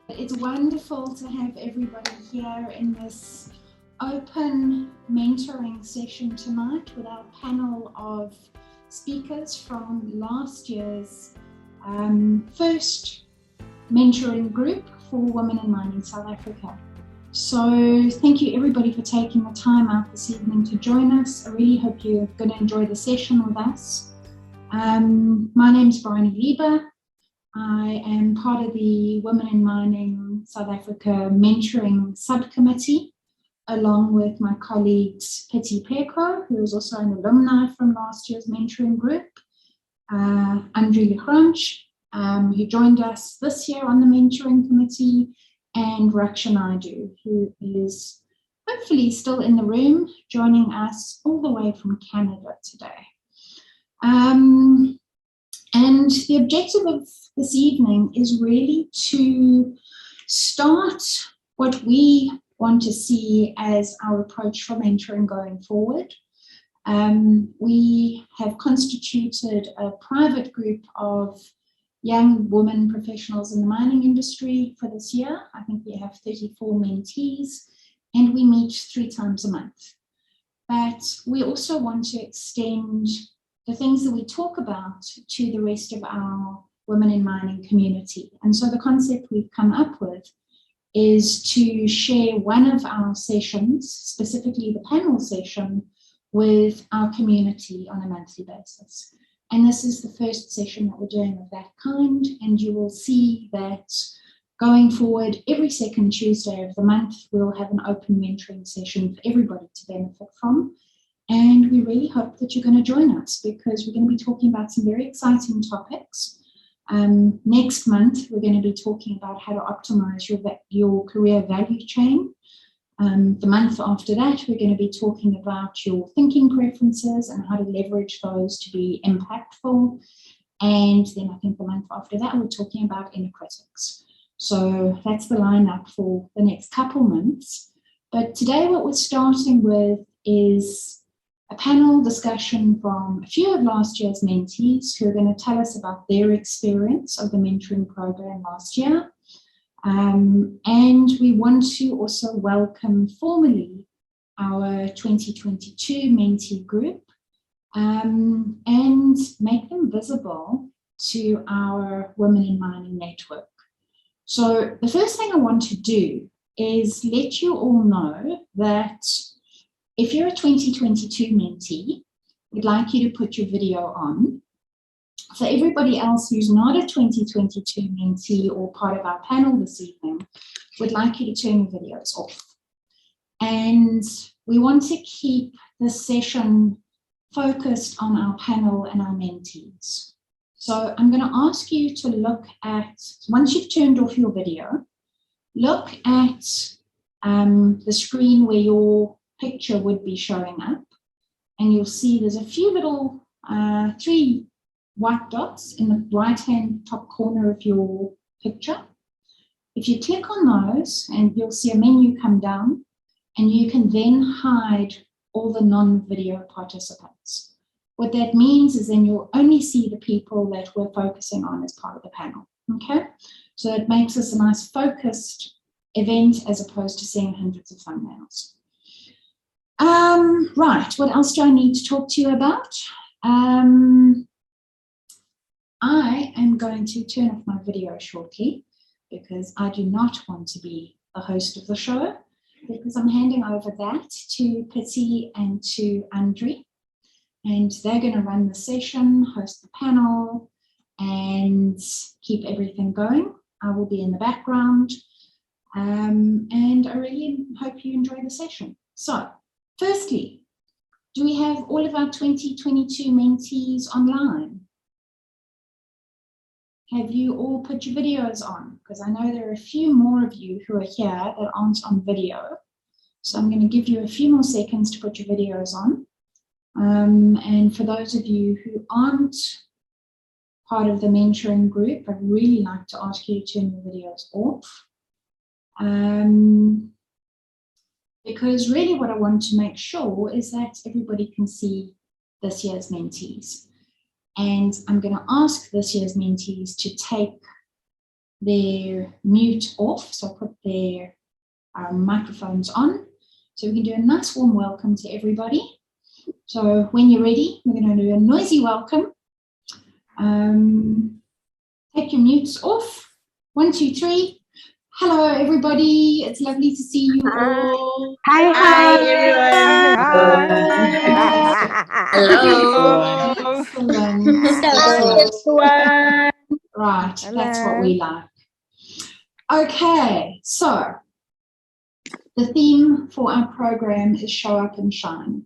It's wonderful to have everybody here in this open mentoring session tonight with our panel of speakers from last year's first mentoring group for women in mining South Africa. So thank you everybody for taking the time out this evening to join us. I really hope you're going to enjoy the session with us. My name is Bryony Lieber. I am part of the Women in Mining South Africa Mentoring Subcommittee, along with my colleagues Petty Peko, who is also an alumni from last year's mentoring group, Andre Legrange, who joined us this year on the mentoring committee, and Raksha Naidu, who is hopefully still in the room, joining us all the way from Canada today. And the objective of this evening is really to start what we want to see as our approach for mentoring going forward. We have constituted a private group of young women professionals in the mining industry for this year. I think we have 34 mentees, and we meet 3 times a month. But we also want to extend the things that we talk about to the rest of our women in mining community. And so the concept we've come up with is to share one of our sessions, specifically the panel session, with our community on a monthly basis. And this is the first session that we're doing of that kind, and you will see that going forward, every second Tuesday of the month, we'll have an open mentoring session for everybody to benefit from. And we really hope that you're going to join us, because we're going to be talking about some very exciting topics. Next month, we're going to be talking about how to optimize your career value chain. The month after that, we're going to be talking about your thinking preferences and how to leverage those to be impactful. And then I think the month after that, we're talking about inner critics. So that's the lineup for the next couple months. But today, what we're starting with is a panel discussion from a few of last year's mentees who are going to tell us about their experience of the mentoring program last year. And we want to also welcome formally our 2022 mentee group and make them visible to our Women in Mining network. So the first thing I want to do is let you all know that if you're a 2022 mentee, we'd like you to put your video on. For everybody else who's not a 2022 mentee or part of our panel this evening, we'd like you to turn your videos off. And we want to keep the session focused on our panel and our mentees. So I'm going to ask you to look at, once you've turned off your video, look at the screen where your picture would be showing up, and you'll see there's a few little 3 white dots in the right-hand top corner of your picture. If you click on those, and you'll see a menu come down, and you can then hide all the non-video participants. What that means is then you'll only see the people that we're focusing on as part of the panel, okay? So it makes this a nice focused event as opposed to seeing hundreds of thumbnails. Right, what else do I need to talk to you about? I am going to turn off my video shortly, because I do not want to be the host of the show, because I'm handing over that to Pity and to Andre, and they're going to run the session, host the panel, and keep everything going. I will be in the background, and I really hope you enjoy the session. So, firstly, do we have all of our 2022 mentees online? Have you all put your videos on? Because I know there are a few more of you who are here that aren't on video. So I'm going to give you a few more seconds to put your videos on. And for those of you who aren't part of the mentoring group, I'd really like to ask you to turn your videos off. Because really what I want to make sure is that everybody can see this year's mentees. And I'm going to ask this year's mentees to take their mute off, so put their microphones on, so we can do a nice warm welcome to everybody. So when you're ready, we're going to do a noisy welcome. Take your mutes off. 1, 2, 3. Hello, everybody. It's lovely to see you all. Hi, everyone. Hello. Excellent. Hello, everyone. Right, that's what we like. Okay, so the theme for our program is Show Up and Shine.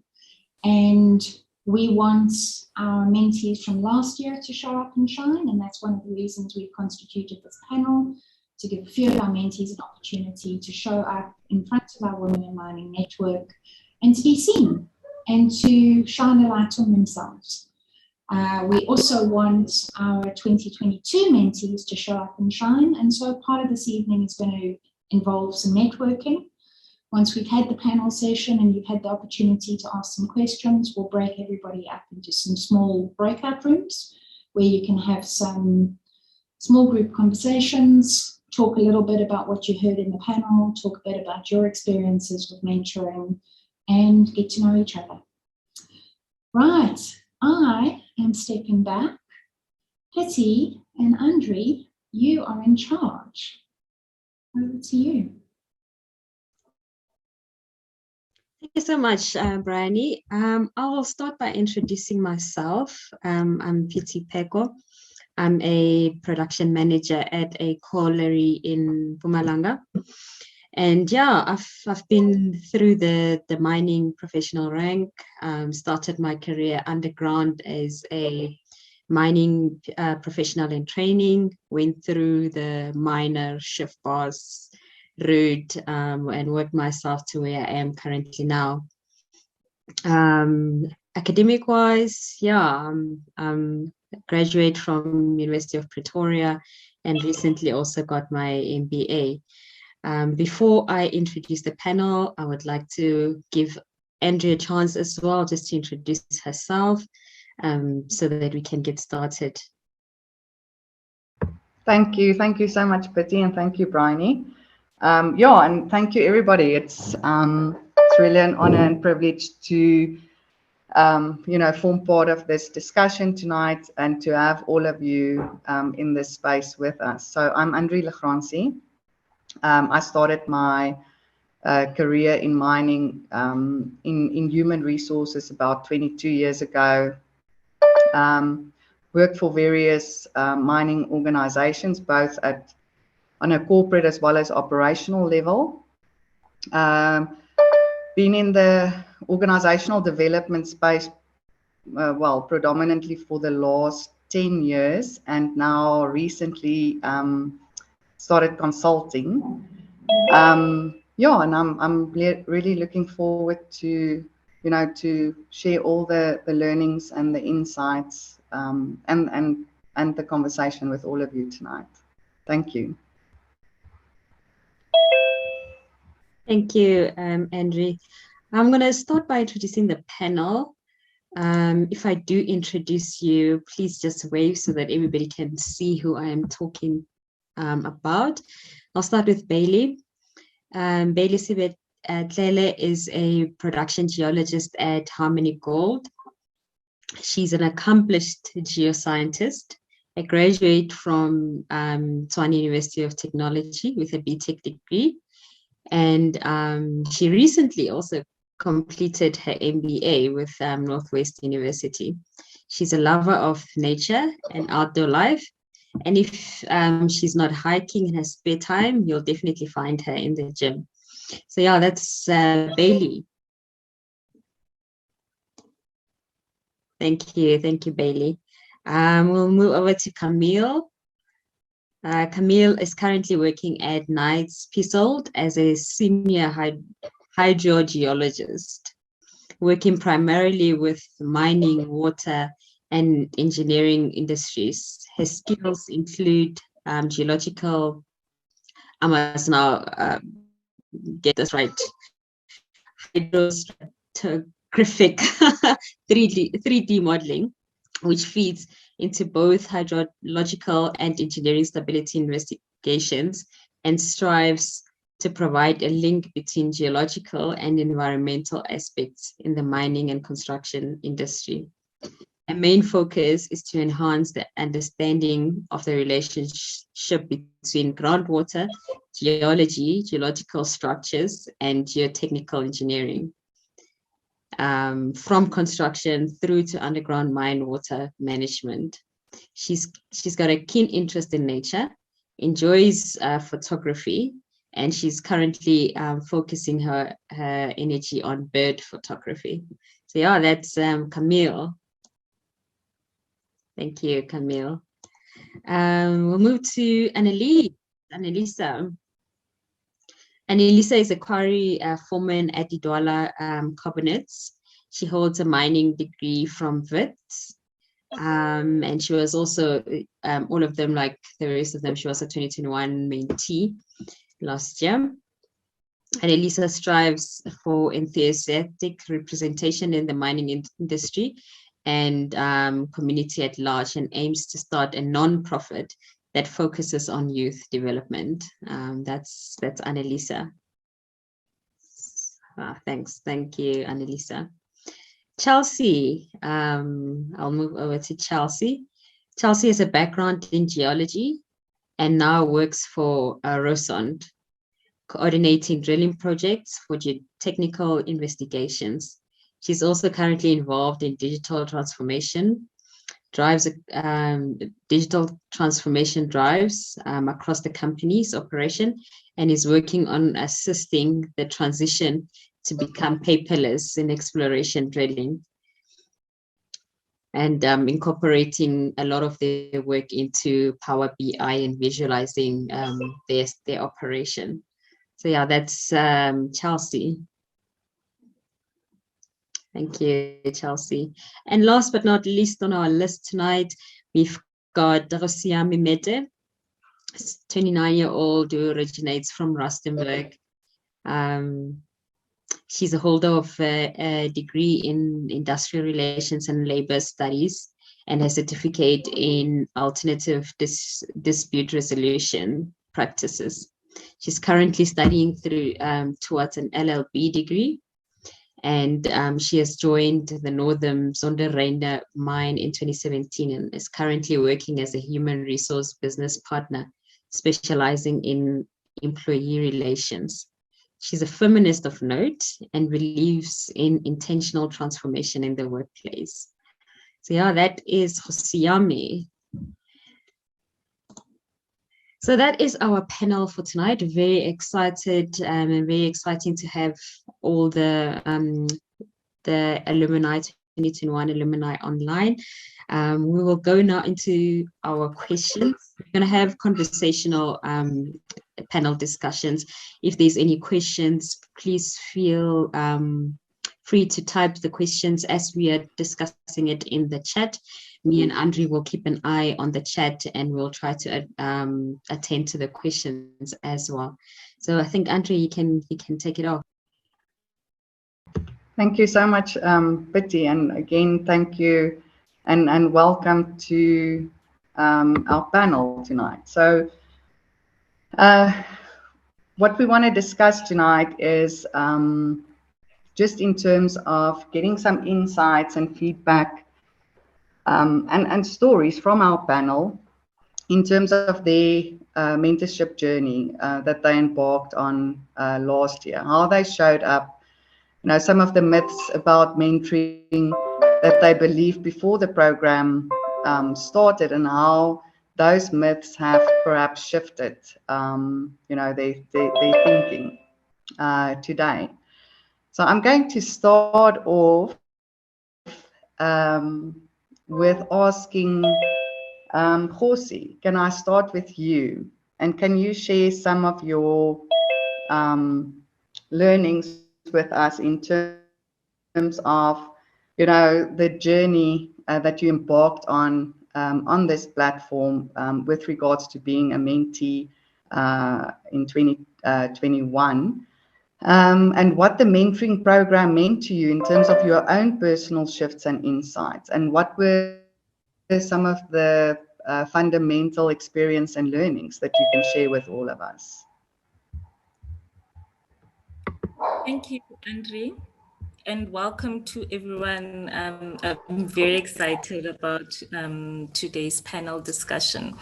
And we want our mentees from last year to show up and shine, and that's one of the reasons we've constituted this panel, to give a few of our mentees an opportunity to show up in front of our Women in Mining network and to be seen and to shine a light on themselves. We also want our 2022 mentees to show up and shine, and so part of this evening is going to involve some networking. Once we've had the panel session and you've had the opportunity to ask some questions, we'll break everybody up into some small breakout rooms where you can have some small group conversations, talk a little bit about what you heard in the panel, talk a bit about your experiences with mentoring, and get to know each other. Right, I am stepping back. Hetty and Andre, you are in charge. Over to you. Thank you so much, Bryony. I will start by introducing myself. I'm Piti Peko. I'm a production manager at a colliery in Mpumalanga. And yeah, I've been through the mining professional rank, started my career underground as a mining professional in training, went through the miner shift boss route and worked myself to where I am currently now. Academic wise, yeah, I'm graduate from University of Pretoria and recently also got my MBA. Before I introduce the panel, I would like to give Andrea a chance as well just to introduce herself so that we can get started. Thank you so much, Piti, and thank you, Bryony. Yeah, and thank you, everybody. It's really an honor and privilege to, form part of this discussion tonight and to have all of you in this space with us. So I'm Andre Legrandsie. I started my career in mining in human resources about 22 years ago. Worked for various mining organizations, both on a corporate as well as operational level. Been in the organizational development space, predominantly for the last 10 years, and now recently started consulting. Yeah, and I'm really looking forward to, to share all the learnings and the insights and the conversation with all of you tonight. Thank you. Thank you, Andre. I'm going to start by introducing the panel. If I do introduce you, please just wave so that everybody can see who I am talking about. I'll start with Bailey. Bailey Sibet-Tlele is a production geologist at Harmony Gold. She's an accomplished geoscientist, a graduate from Tshwane University of Technology with a BTech degree. And she recently also completed her MBA with Northwest University. She's a lover of nature and outdoor life. And if she's not hiking in her spare time, you'll definitely find her in the gym. So yeah, that's Bailey. Thank you, Bailey. We'll move over to Camille. Camille is currently working at Knights Pisold as a senior hydrogeologist, working primarily with mining, water, and engineering industries. His skills include geological, I must now get this right, hydrostratigraphic 3D modeling, which feeds into both hydrological and engineering stability investigations and strives to provide a link between geological and environmental aspects in the mining and construction industry. A main focus is to enhance the understanding of the relationship between groundwater, geology, geological structures, and geotechnical engineering, from construction through to underground mine water management. She's got a keen interest in nature, enjoys photography, and she's currently focusing her energy on bird photography. So yeah, that's Camille. Thank you, Camille. We'll move to Annalisa. Annalisa is a quarry foreman at Idwala Carbonates. She holds a mining degree from WITS. And she was also, all of them, like the rest of them, she was a 2021 mentee last year. Annalisa strives for enthusiastic representation in the mining industry and community at large, and aims to start a non-profit that focuses on youth development. That's Annalisa. Thanks. Thank you, Annalisa. Chelsea, I'll move over to Chelsea. Chelsea has a background in geology and now works for Rosond, coordinating drilling projects for geotechnical investigations. She's also currently involved in digital transformation, digital transformation drives across the company's operation, and is working on assisting the transition to become paperless in exploration drilling, and incorporating a lot of their work into Power BI and visualizing their operation. So yeah, that's Chelsea. Thank you, Chelsea. And last but not least on our list tonight, we've got Rosia Mimete, 29-year-old who originates from Rustenburg. She's a holder of a degree in industrial relations and labor studies and a certificate in alternative dispute resolution practices. She's currently studying towards an LLB degree, and she has joined the Northern Zonderreiner mine in 2017 and is currently working as a human resource business partner, specializing in employee relations. She's a feminist of note and believes in intentional transformation in the workplace. So yeah, that is Hosiame. So that is our panel for tonight. Very excited and very exciting to have all the alumni, 2021 alumni online. We will go now into our questions. We're going to have conversational panel discussions. If there's any questions, please feel free to type the questions as we are discussing it in the chat. Me and Andre will keep an eye on the chat and we'll try to attend to the questions as well. So I think Andre, you can take it off. Thank you so much, Betty, and again, thank you and welcome to our panel tonight. So what we want to discuss tonight is just in terms of getting some insights and feedback and stories from our panel in terms of their mentorship journey that they embarked on last year, how they showed up, some of the myths about mentoring that they believed before the program started, and how those myths have perhaps shifted, their thinking today. So I'm going to start off with asking Josi, can I start with you? And can you share some of your learnings with us in terms of, the journey that you embarked on this platform with regards to being a mentee in 2021, and what the mentoring program meant to you in terms of your own personal shifts and insights, and what were some of the fundamental experience and learnings that you can share with all of us. Thank you, Andre, and welcome to everyone. I'm very excited about today's panel discussion.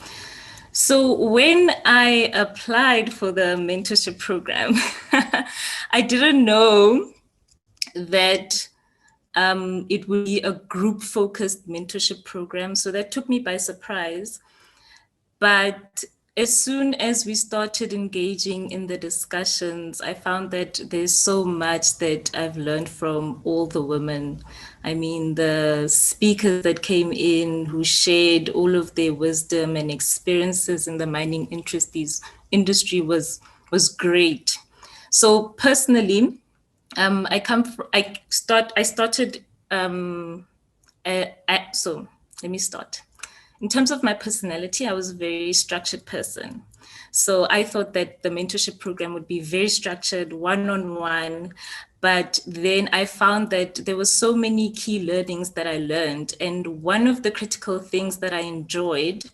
So when I applied for the mentorship program, I didn't know that it would be a group-focused mentorship program. So that took me by surprise. But as soon as we started engaging in the discussions, I found that there's so much that I've learned from all the women. I mean, the speakers that came in who shared all of their wisdom and experiences in the mining industry was great. So personally, so let me start. In terms of my personality, I was a very structured person. So I thought that the mentorship program would be very structured, one-on-one. But then I found that there were so many key learnings that I learned. And one of the critical things that I enjoyed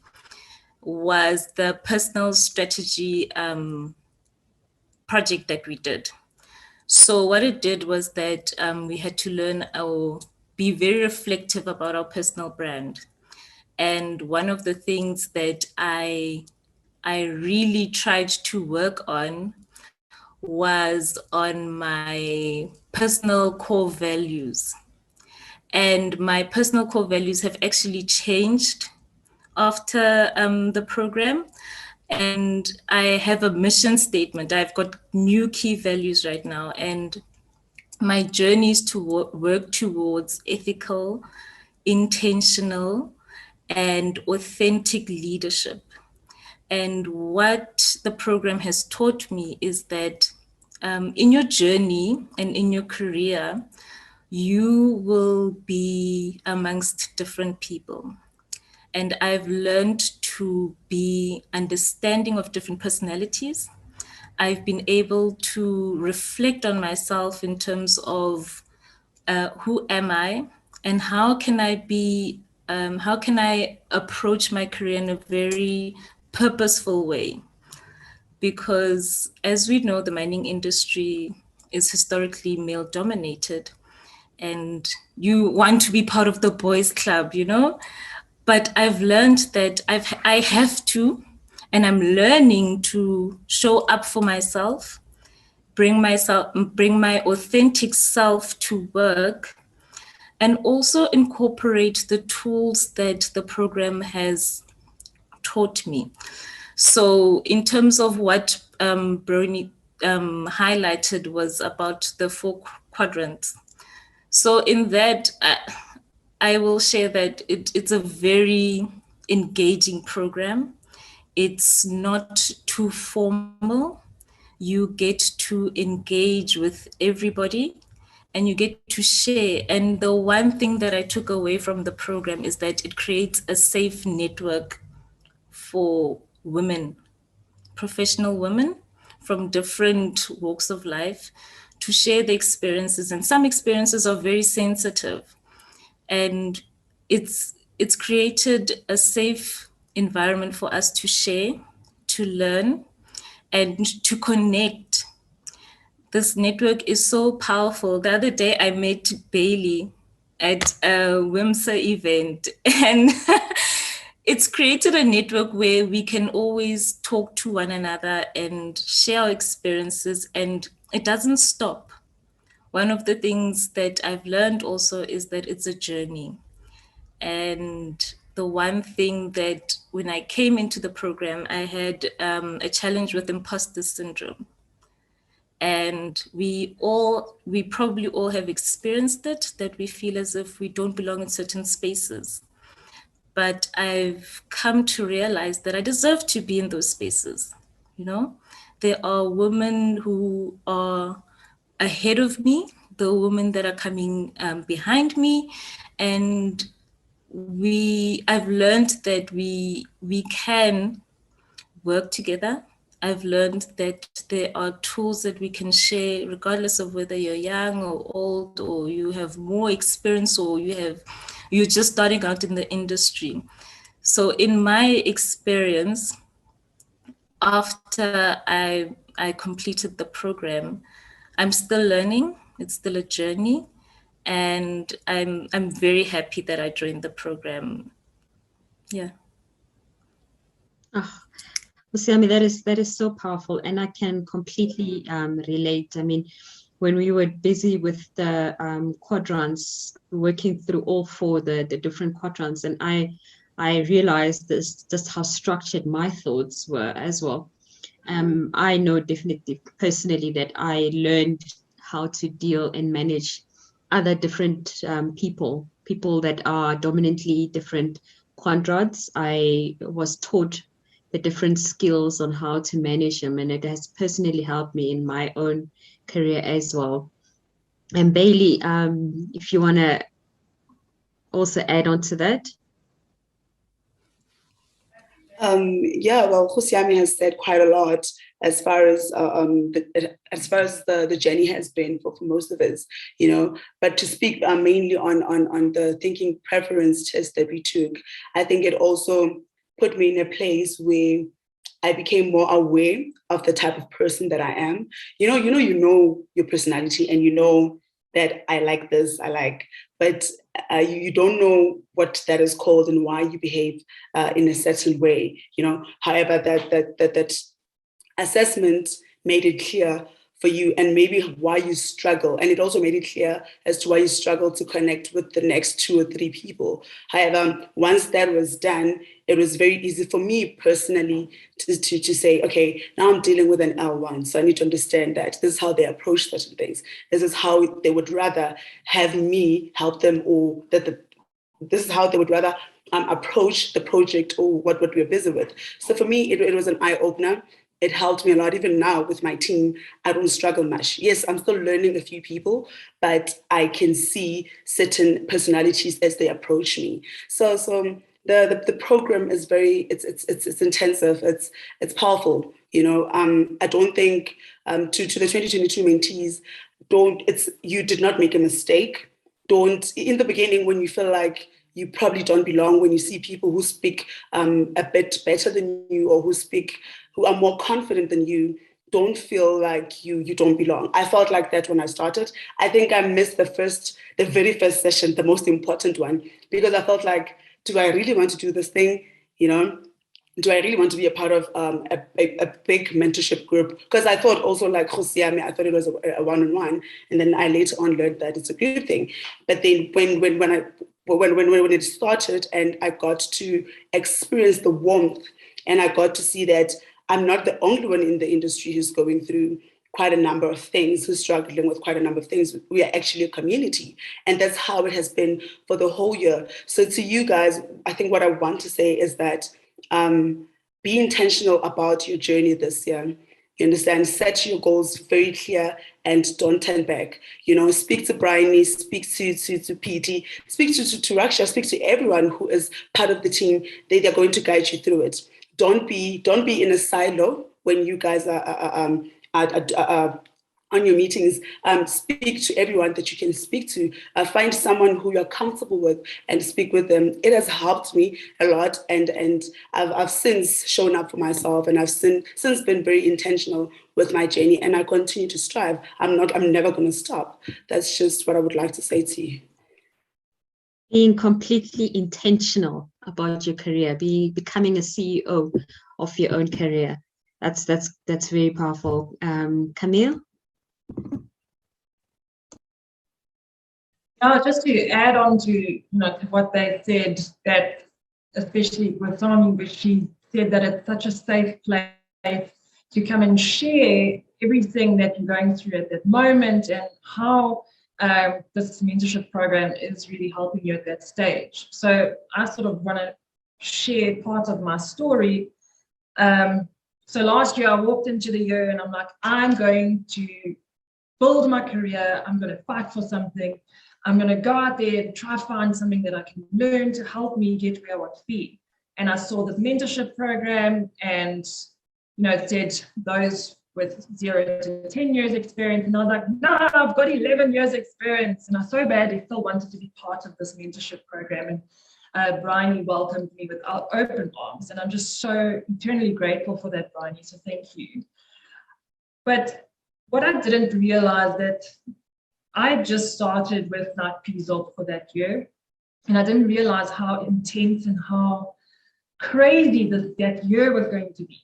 was the personal strategy project that we did. So what it did was that we had to learn or be very reflective about our personal brand. And one of the things that I really tried to work on was on my personal core values. And my personal core values have actually changed after the program. And I have a mission statement. I've got new key values right now. And my journey is to work towards ethical, intentional, and authentic leadership. And what the program has taught me is that in your journey and in your career, you will be amongst different people. And I've learned to be understanding of different personalities. I've been able to reflect on myself in terms of who am I and how can I approach my career in a very purposeful way? Because as we know, the mining industry is historically male dominated and you want to be part of the boys club, you know? But I've learned that I have to, and I'm learning to show up for myself, bring my authentic self to work, and also incorporate the tools that the program has taught me. So in terms of what Brony highlighted was about the 4 quadrants. So in that, I will share that it's a very engaging program. It's not too formal. You get to engage with everybody and you get to share. And the one thing that I took away from the program is that it creates a safe network for women, professional women from different walks of life to share their experiences. And some experiences are very sensitive. And it's created a safe environment for us to share, to learn, and to connect. This network is so powerful. The other day I met Bailey at a WIMSA event, and it's created a network where we can always talk to one another and share our experiences, and it doesn't stop. One of the things that I've learned also is that it's a journey. And the one thing that when I came into the program, I had a challenge with imposter syndrome. And we probably all have experienced it, that we feel as if we don't belong in certain spaces. But I've come to realize that I deserve to be in those spaces. You know, there are women who are ahead of me, the women that are coming behind me, and I've learned that we can work together. I've learned that there are tools that we can share regardless of whether you're young or old, or you have more experience, or you're just starting out in the industry. So in my experience, after I completed the program, I'm still learning. It's still a journey, and I'm very happy that I joined the program. Yeah. Oh, Musiami, that is so powerful, and I can completely relate. I mean, when we were busy with the quadrants, working through all four the different quadrants, and I realized this just how structured my thoughts were as well. I know definitely personally that I learned how to deal and manage other different people that are dominantly different quadrants. I was taught the different skills on how to manage them, and it has personally helped me in my own career as well. And Bailey, if you want to also add on to that. Yeah, well, Khusiami has said quite a lot as far as the journey has been for most of us, you know. But to speak mainly on the thinking preference test that we took, I think it also put me in a place where I became more aware of the type of person that I am. You know your personality, and you know that I like this, but you don't know what that is called and why you behave in a certain way. You know, however, that assessment made it clear for you, and maybe why you struggle. And it also made it clear as to why you struggle to connect with the next 2 or 3 people. However, once that was done, it was very easy for me personally to say, okay, now I'm dealing with an L1. So I need to understand that this is how they approach certain things. This is how they would rather have me help them, or this is how they would rather approach the project or what we're busy with. So for me, it was an eye-opener. It helped me a lot. Even now with my team, I don't struggle much. Yes, I'm still learning a few people, but I can see certain personalities as they approach me. So the program is it's intensive. It's powerful. You know, I don't think to the 2022 mentees, you did not make a mistake. Don't, in the beginning, when you feel like you probably don't belong, when you see people who speak a bit better than you, or who are more confident than you, don't feel like you don't belong. I felt like that when I started. I think I missed the very first session, the most important one, because I felt like, do I really want to do this thing? You know, do I really want to be a part of a big mentorship group? Because I thought also, like Khusiami, I thought it was a one-on-one, and then I later on learned that it's a good thing. But then when it started, and I got to experience the warmth, and I got to see that I'm not the only one in the industry who's going through quite a number of things, who's struggling with quite a number of things. We are actually a community. And that's how it has been for the whole year. So to you guys, I think what I want to say is that be intentional about your journey this year. You understand? Set your goals very clear and don't turn back. You know, speak to Bryony, speak to PT, speak to Raksha, speak to everyone who is part of the team. They're going to guide you through it. Don't be in a silo when you guys are on your meetings. Speak to everyone that you can speak to. Find someone who you're comfortable with and speak with them. It has helped me a lot, and I've since shown up for myself, and I've since been very intentional with my journey, and I continue to strive. I'm never going to stop. That's just what I would like to say to you. Being completely intentional about your career, becoming a CEO of your own career. That's very powerful. Camille? Just to add on to to what they said, that especially with Tommy, where she said that it's such a safe place to come and share everything that you're going through at that moment, and how this mentorship program is really helping you at that stage. So I sort of want to share part of my story. So last year I walked into the year and I'm like, I'm going to build my career. I'm going to fight for something. I'm going to go out there and try to find something that I can learn to help me get where I want to be. And I saw this mentorship program, and it said those with 0 to 10 years experience, and I was like, no, I've got 11 years experience, and I so badly still wanted to be part of this mentorship program. And Bryony welcomed me with open arms, and I'm just so eternally grateful for that, Bryony, so thank you. But what I didn't realize that I just started with Night Result for that year, and I didn't realize how intense and how crazy that year was going to be.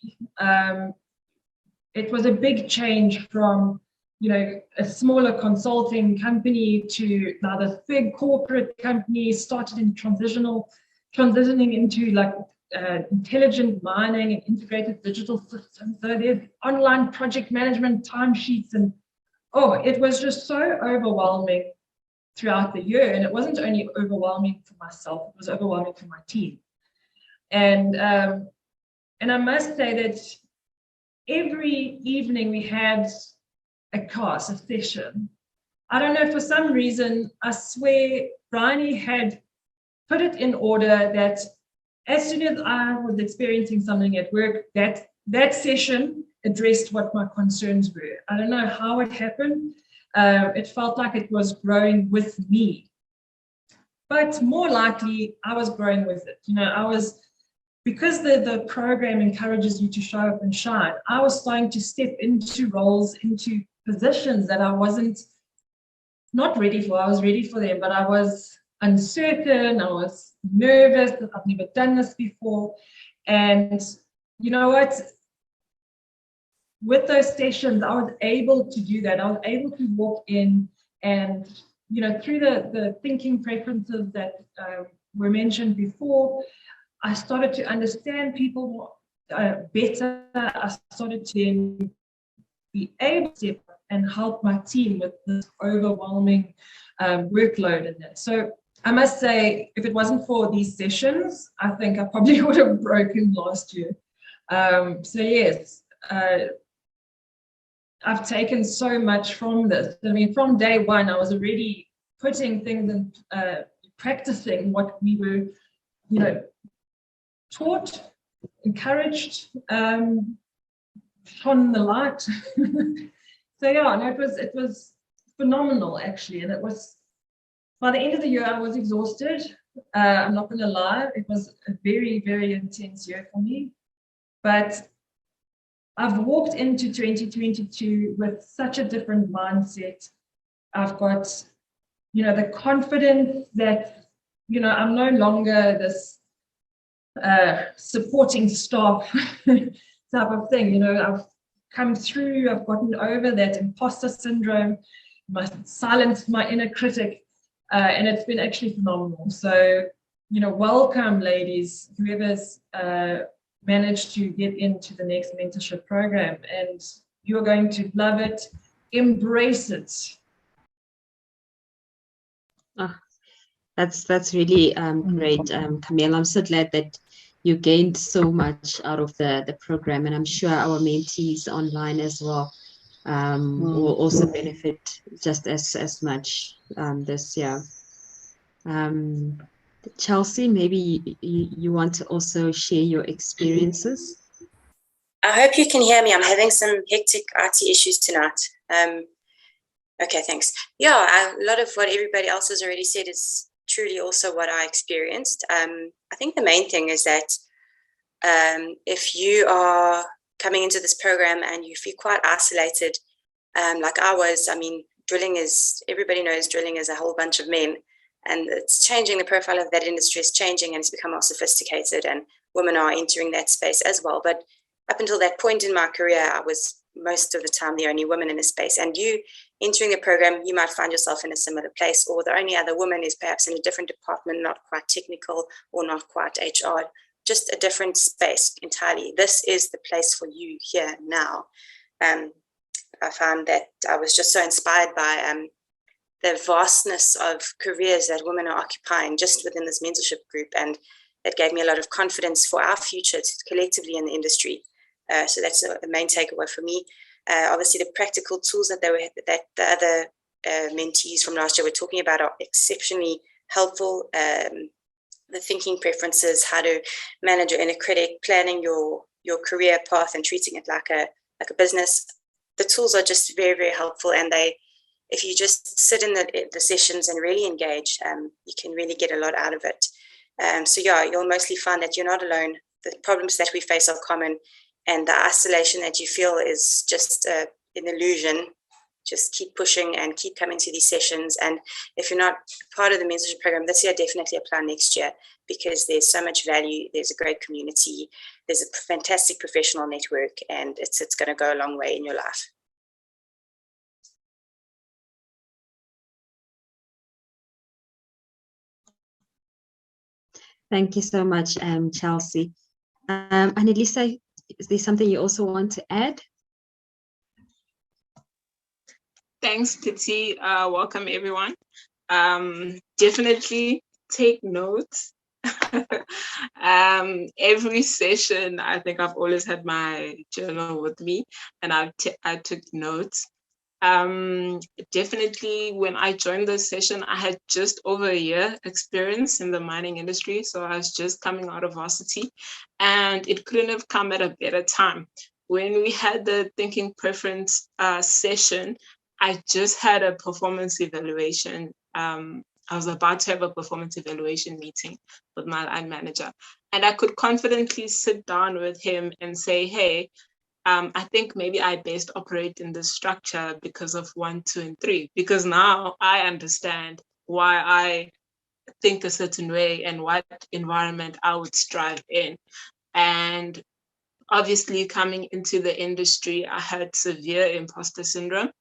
It was a big change from, you know, a smaller consulting company to now this big corporate company, started in transitioning into like intelligent mining and integrated digital systems. So there's online project management, timesheets, and it was just so overwhelming throughout the year. And it wasn't only overwhelming for myself, it was overwhelming for my team. And I must say that every evening we had a class, a session. I don't know, for some reason, I swear Bryony had put it in order that as soon as I was experiencing something at work, that session addressed what my concerns were. I don't know how it happened. It felt like it was growing with me. But more likely, I was growing with it. You know, because the program encourages you to show up and shine, I was starting to step into roles, into positions that I wasn't not ready for. I was ready for them, but I was uncertain, I was nervous, I've never done this before. And you know what? With those sessions, I was able to do that. I was able to walk in and, you know, through the thinking preferences that were mentioned before, I started to understand people better. I started to be able to and help my team with this overwhelming workload in that. So I must say, if it wasn't for these sessions, I think I probably would have broken last year. So yes, I've taken so much from this. I mean, from day one, I was already putting things and practicing what we were, you know, taught, encouraged, shone the light. So yeah, no, it was phenomenal actually, and it was, by the end of the year I was exhausted. I'm not going to lie, it was a very, very intense year for me, but I've walked into 2022 with such a different mindset. I've got, you know, the confidence that, you know, I'm no longer this supporting staff type of thing. You know, I've come through, I've gotten over that imposter syndrome, silenced my inner critic, and it's been actually phenomenal. So, you know, welcome, ladies, whoever's managed to get into the next mentorship program, and you're going to love it, embrace it. Oh, that's really great, Camille. I'm so glad that you gained so much out of the program, and I'm sure our mentees online as well will also benefit just as much this year. Chelsea, maybe you want to also share your experiences? I hope you can hear me. I'm having some hectic IT issues tonight. Okay, thanks. Yeah, a lot of what everybody else has already said is truly also what I experienced. I think the main thing is that if you are coming into this program and you feel quite isolated, like I was, I mean, everybody knows drilling is a whole bunch of men, and it's changing. The profile of that industry is changing, and it's become more sophisticated, and women are entering that space as well. But up until that point in my career, I was most of the time the only woman in the space. And you entering the program, you might find yourself in a similar place, or the only other woman is perhaps in a different department, not quite technical or not quite HR, just a different space entirely. This is the place for you here now. I found that I was just so inspired by the vastness of careers that women are occupying just within this mentorship group, and that gave me a lot of confidence for our future collectively in the industry. So that's the main takeaway for me. Obviously, the practical tools that the other mentees from last year were talking about are exceptionally helpful. The thinking preferences, how to manage your inner critic, planning your career path, and treating it like a business. The tools are just very, very helpful, and if you just sit in the sessions and really engage, you can really get a lot out of it. So yeah, you'll mostly find that you're not alone. The problems that we face are common, and the isolation that you feel is just an illusion. Just keep pushing and keep coming to these sessions. And if you're not part of the mentorship program this year, definitely apply next year, because there's so much value. There's a great community. There's a fantastic professional network, and it's going to go a long way in your life. Thank you so much, Chelsea. Annelisa, is there something you also want to add? Thanks, Pity. Welcome, everyone. Definitely take notes. Every session, I think I've always had my journal with me, and I took notes. Definitely, when I joined this session, I had just over a year experience in the mining industry. So I was just coming out of varsity, and it couldn't have come at a better time. When we had the thinking preference session, I just had a performance evaluation. I was about to have a performance evaluation meeting with my line manager, and I could confidently sit down with him and say, hey, I think maybe I best operate in this structure because of 1, 2, and 3, because now I understand why I think a certain way and what environment I would strive in. And obviously, coming into the industry, I had severe imposter syndrome,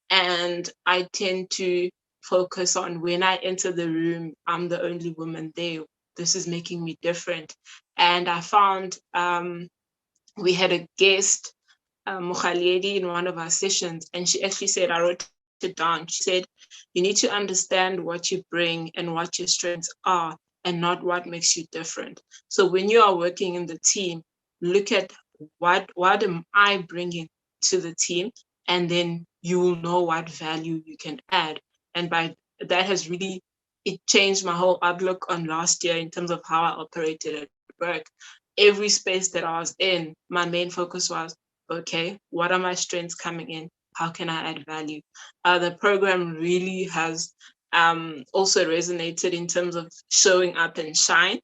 and I tend to focus on when I enter the room, I'm the only woman there. This is making me different. And I found we had a guest, Mukhaliedi, in one of our sessions, and she actually said, I wrote it down. She said, you need to understand what you bring and what your strengths are, and not what makes you different. So when you are working in the team, look at what am I bringing to the team, and then you will know what value you can add. And by that has really, it changed my whole outlook on last year in terms of how I operated at work. Every space that I was in, my main focus was, okay, what are my strengths coming in? How can I add value? The program really has also resonated in terms of showing up and shine.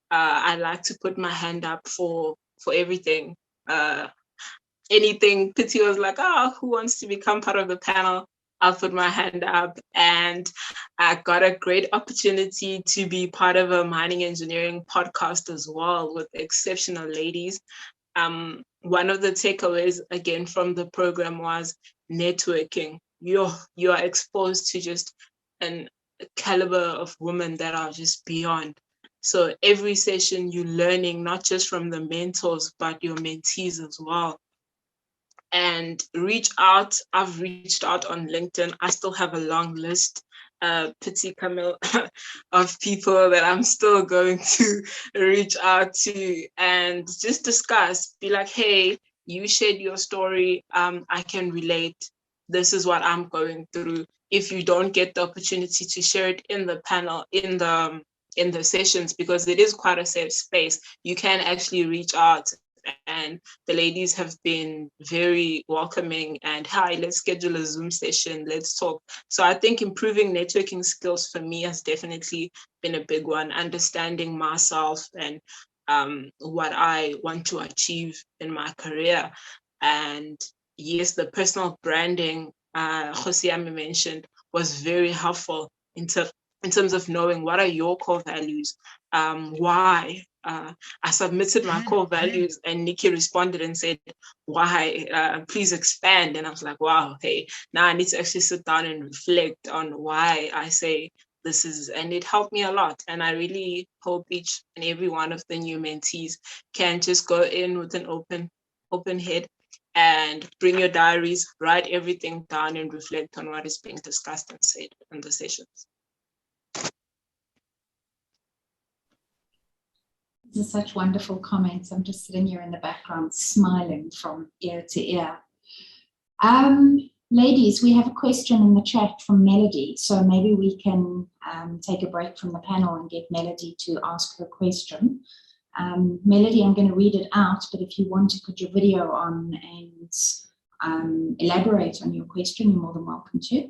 I like to put my hand up for everything. Anything. Pity was like, who wants to become part of the panel? I'll put my hand up. And I got a great opportunity to be part of a mining engineering podcast as well with exceptional ladies. One of the takeaways, again, from the program was networking. You are exposed to just a caliber of women that are just beyond. So every session you're learning, not just from the mentors, but your mentees as well. And reach out. I've reached out on LinkedIn. I still have a long list, Pity Camille, of people that I'm still going to reach out to and just discuss, be like, hey, you shared your story. I can relate. This is what I'm going through. If you don't get the opportunity to share it in the panel, in the sessions, because it is quite a safe space, you can actually reach out. And the ladies have been very welcoming and, hi, let's schedule a Zoom session, let's talk. So I think improving networking skills for me has definitely been a big one, understanding myself and what I want to achieve in my career. And yes, the personal branding Josiami mentioned was very helpful in terms of knowing what are your core values, why. I submitted my core values and Nikki responded and said, why, please expand. And I was like, wow, hey, now I need to actually sit down and reflect on why I say this is, and it helped me a lot. And I really hope each and every one of the new mentees can just go in with an open head and bring your diaries, write everything down and reflect on what is being discussed and said in the sessions. These are such wonderful comments. I'm just sitting here in the background smiling from ear to ear. Ladies, we have a question in the chat from Melody, so maybe we can take a break from the panel and get Melody to ask her question. Melody, I'm going to read it out, but if you want to put your video on and elaborate on your question, you're more than welcome to.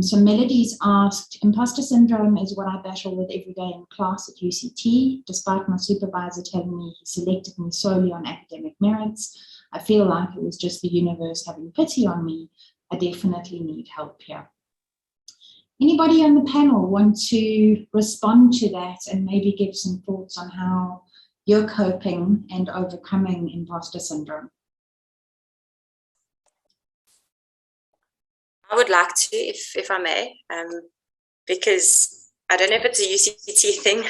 So Melody's asked, imposter syndrome is what I battle with every day in class at UCT. Despite my supervisor telling me he selected me solely on academic merits, I feel like it was just the universe having pity on me. I definitely need help here. Anybody on the panel want to respond to that and maybe give some thoughts on how you're coping and overcoming imposter syndrome? I would like to, if I may, because I don't know if it's a UCT thing,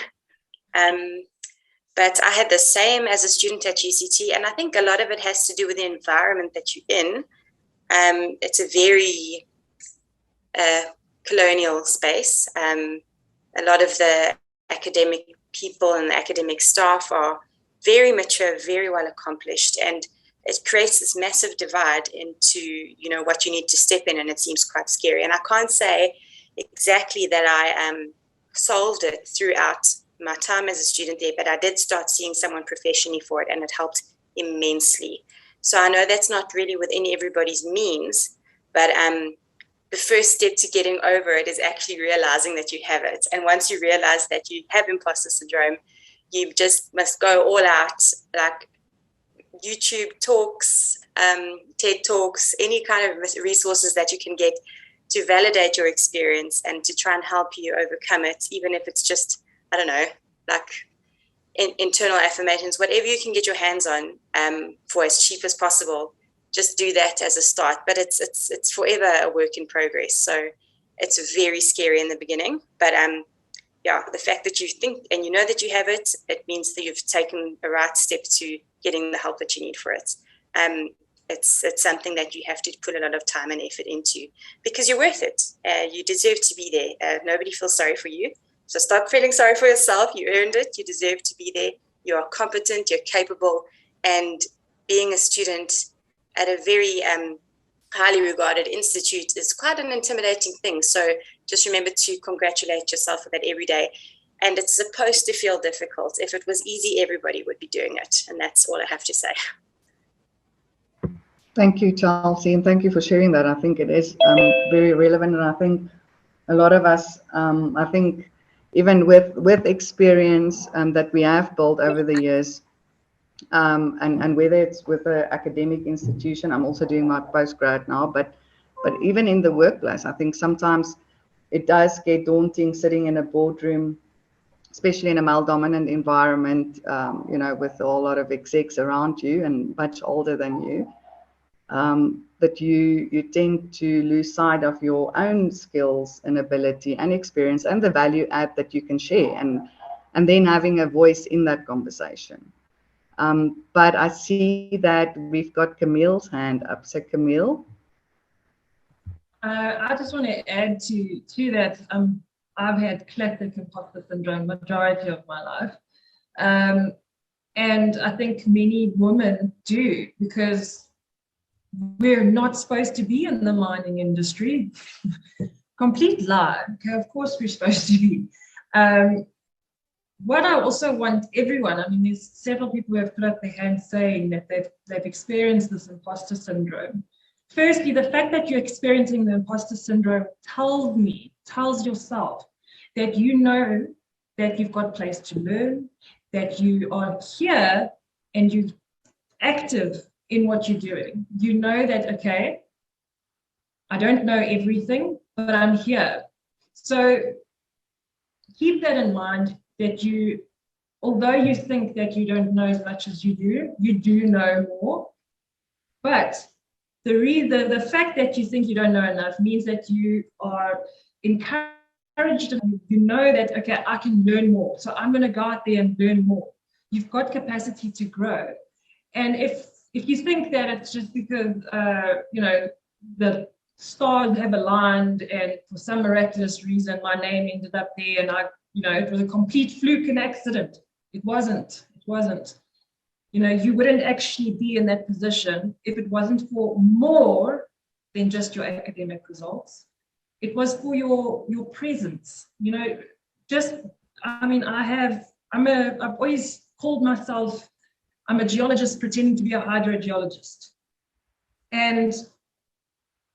but I had the same as a student at UCT, and I think a lot of it has to do with the environment that you're in. It's a very colonial space. A lot of the academic people and the academic staff are very mature, very well accomplished, and it creates this massive divide into, you know, what you need to step in, and it seems quite scary. And I can't say exactly that I solved it throughout my time as a student there, but I did start seeing someone professionally for it, and it helped immensely. So I know that's not really within everybody's means, but the first step to getting over it is actually realizing that you have it. And once you realize that you have imposter syndrome, you just must go all out, like YouTube talks, TED Talks, any kind of resources that you can get to validate your experience and to try and help you overcome it, even if it's just, I don't know, like internal affirmations, whatever you can get your hands on for as cheap as possible. Just do that as a start, but it's forever a work in progress. So it's very scary in the beginning, but yeah, the fact that you think and you know that you have it, it means that you've taken the right step to getting the help that you need for it. It's something that you have to put a lot of time and effort into because you're worth it. You deserve to be there. Nobody feels sorry for you. So stop feeling sorry for yourself. You earned it. You deserve to be there. You are competent. You're capable. And being a student at a very highly regarded institute is quite an intimidating thing. So just remember to congratulate yourself for that every day. And it's supposed to feel difficult. If it was easy, everybody would be doing it. And that's all I have to say. Thank you, Chelsea, and thank you for sharing that. I think it is very relevant, and I think a lot of us, I think even with experience that we have built over the years, and whether it's with an academic institution, I'm also doing my postgrad now, but even in the workplace, I think sometimes it does get daunting sitting in a boardroom, especially in a male-dominant environment, you know, with a whole lot of execs around you and much older than you. That you tend to lose sight of your own skills and ability and experience and the value add that you can share, and then having a voice in that conversation. But I see that we've got Camille's hand up. So Camille. I just want to add to that. I've had classic imposter syndrome majority of my life. And I think many women do, because we're not supposed to be in the mining industry. Complete lie. Okay, of course we're supposed to be. What I also want everyone, I mean, there's several people who have put up their hands saying that they've experienced this imposter syndrome. Firstly, the fact that you're experiencing the imposter syndrome tells yourself that you know that you've got a place to learn, that you are here and you're active in what you're doing. You know that, okay, I don't know everything, but I'm here. So keep that in mind, that you, although you think that you don't know as much as you do know more. But the fact that you think you don't know enough means that you are encouraged, you know that, okay, I can learn more. So I'm going to go out there and learn more. You've got capacity to grow. And if you think that it's just because, you know, the stars have aligned and for some miraculous reason my name ended up there and it was a complete fluke and accident. It wasn't. You know, you wouldn't actually be in that position if it wasn't for more than just your academic results. It was for your presence. You know, I've always called myself, I'm a geologist pretending to be a hydrogeologist. And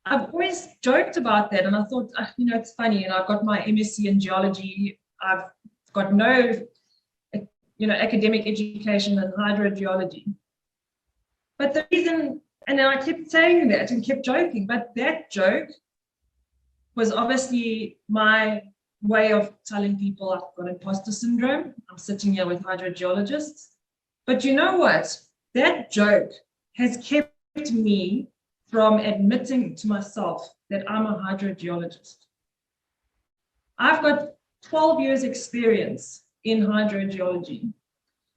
I've always joked about that, and I thought, you know, it's funny. And I've got my MSc in geology. I've got no, you know, academic education in hydrogeology. But the reason, and then I kept saying that and kept joking, but that joke was obviously my way of telling people I've got imposter syndrome. I'm sitting here with hydrogeologists. But you know what? That joke has kept me from admitting to myself that I'm a hydrogeologist. I've got 12 years experience in hydrogeology.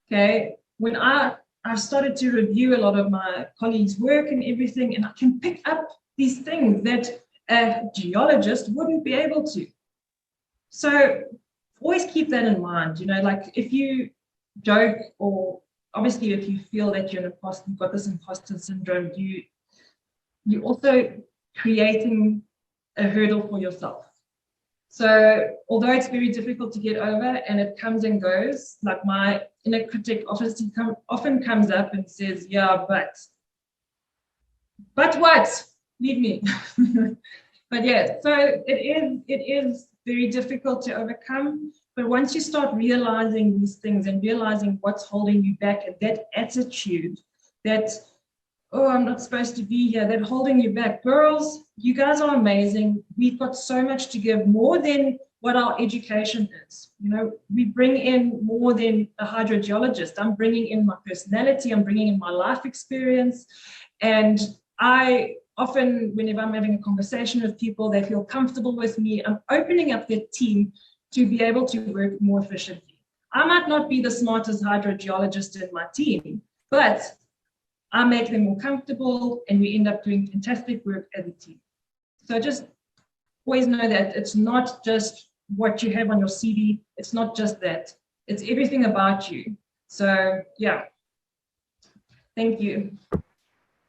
Okay, when I started to review a lot of my colleagues' work and everything, and I can pick up these things that a geologist wouldn't be able to. So always keep that in mind, you know, like if you joke, or obviously if you feel that you're an imposter, you've got this imposter syndrome, you're also creating a hurdle for yourself. So although it's very difficult to get over and it comes and goes, like my inner critic often comes up and says, yeah, but what? Leave me. But yeah, so it is very difficult to overcome. But once you start realizing these things and realizing what's holding you back, and that attitude that, oh, I'm not supposed to be here, that holding you back. Girls, you guys are amazing. We've got so much to give, more than what our education is. You know, we bring in more than a hydrogeologist. I'm bringing in my personality, I'm bringing in my life experience. And I often, whenever I'm having a conversation with people, they feel comfortable with me. I'm opening up their team to be able to work more efficiently. I might not be the smartest hydrogeologist in my team, but I make them more comfortable and we end up doing fantastic work as a team. So just always know that it's not just what you have on your CV. It's not just that. It's everything about you. So yeah, thank you.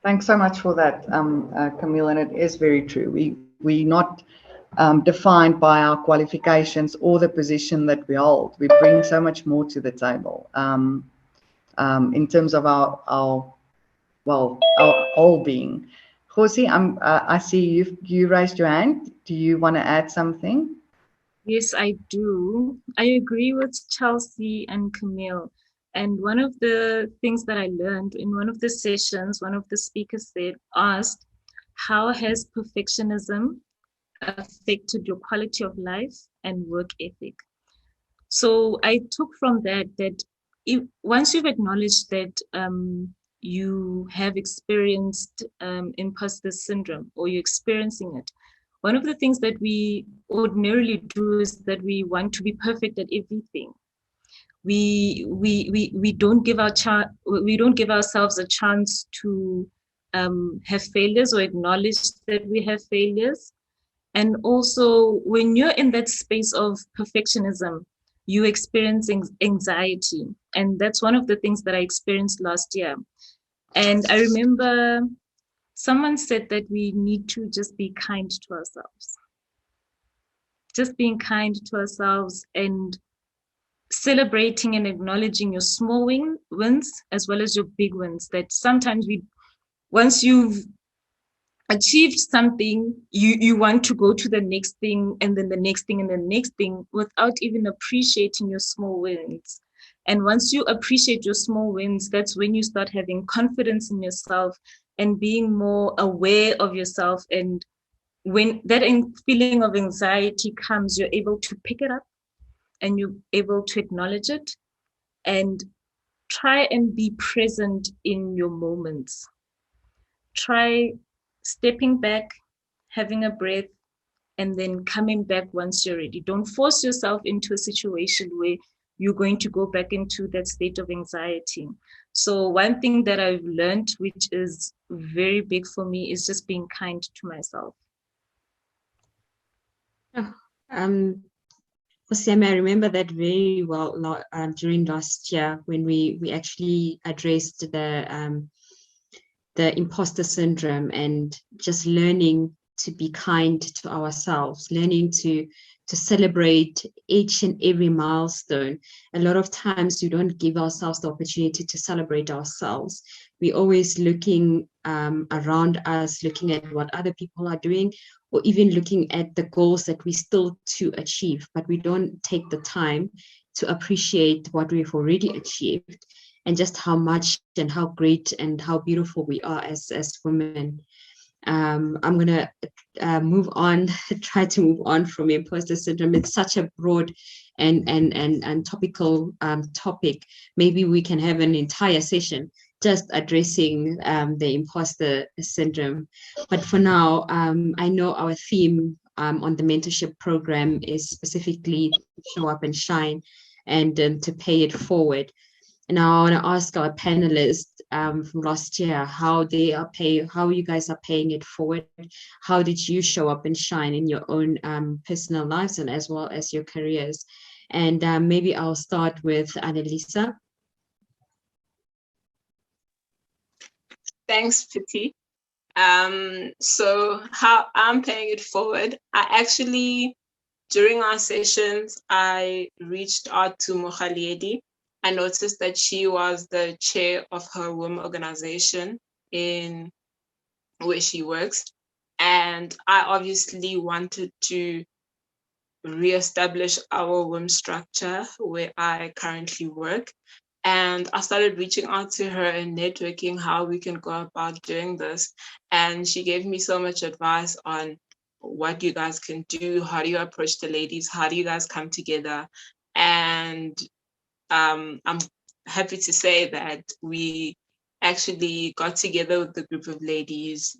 Thanks so much for that, Camille, and it is very true. We're not defined by our qualifications or the position that we hold. We bring so much more to the table in terms of our whole being. Josie, I see you raised your hand. Do you want to add something? Yes, I do. I agree with Chelsea and Camille. And one of the things that I learned in one of the sessions, one of the speakers asked, how has perfectionism affected your quality of life and work ethic? So I took from that once you've acknowledged that you have experienced imposter syndrome, or you're experiencing it, one of the things that we ordinarily do is that we want to be perfect at everything. We don't give ourselves a chance to have failures or acknowledge that we have failures. And also, when you're in that space of perfectionism, you experience anxiety. And that's one of the things that I experienced last year. And I remember someone said that we need to just be kind to ourselves. Just being kind to ourselves and celebrating and acknowledging your small wins as well as your big wins. That sometimes once you've achieved something, you want to go to the next thing, and then the next thing, and the next thing, without even appreciating your small wins. And once you appreciate your small wins, that's when you start having confidence in yourself and being more aware of yourself. And when that feeling of anxiety comes, you're able to pick it up and you're able to acknowledge it and try and be present in your moments. Try stepping back, having a breath, and then coming back once you're ready. Don't force yourself into a situation where you're going to go back into that state of anxiety. So one thing that I've learned, which is very big for me, is just being kind to myself. Sam, I remember that very well during last year when we actually addressed the imposter syndrome, and just learning to be kind to ourselves, learning to to celebrate each and every milestone. A lot of times we don't give ourselves the opportunity to celebrate ourselves. We're always looking around us, looking at what other people are doing, or even looking at the goals that we still to achieve, but we don't take the time to appreciate what we've already achieved and just how much and how great and how beautiful we are as women. I'm going to move on, try to move on from imposter syndrome. It's such a broad and topical topic. Maybe we can have an entire session just addressing the imposter syndrome. But for now, I know our theme on the mentorship program is specifically show up and shine and to pay it forward. And I want to ask our panelists from last year how you guys are paying it forward. How did you show up and shine in your own personal lives and as well as your careers? And maybe I'll start with Annalisa. Thanks, Piti. So how I'm paying it forward, during our sessions, I reached out to Mokhaliedi. I noticed that she was the chair of her WIM organization in where she works. And I obviously wanted to reestablish our WIM structure where I currently work. And I started reaching out to her and networking how we can go about doing this. And she gave me so much advice on what you guys can do, how do you approach the ladies, how do you guys come together. And I'm happy to say that we actually got together with the group of ladies,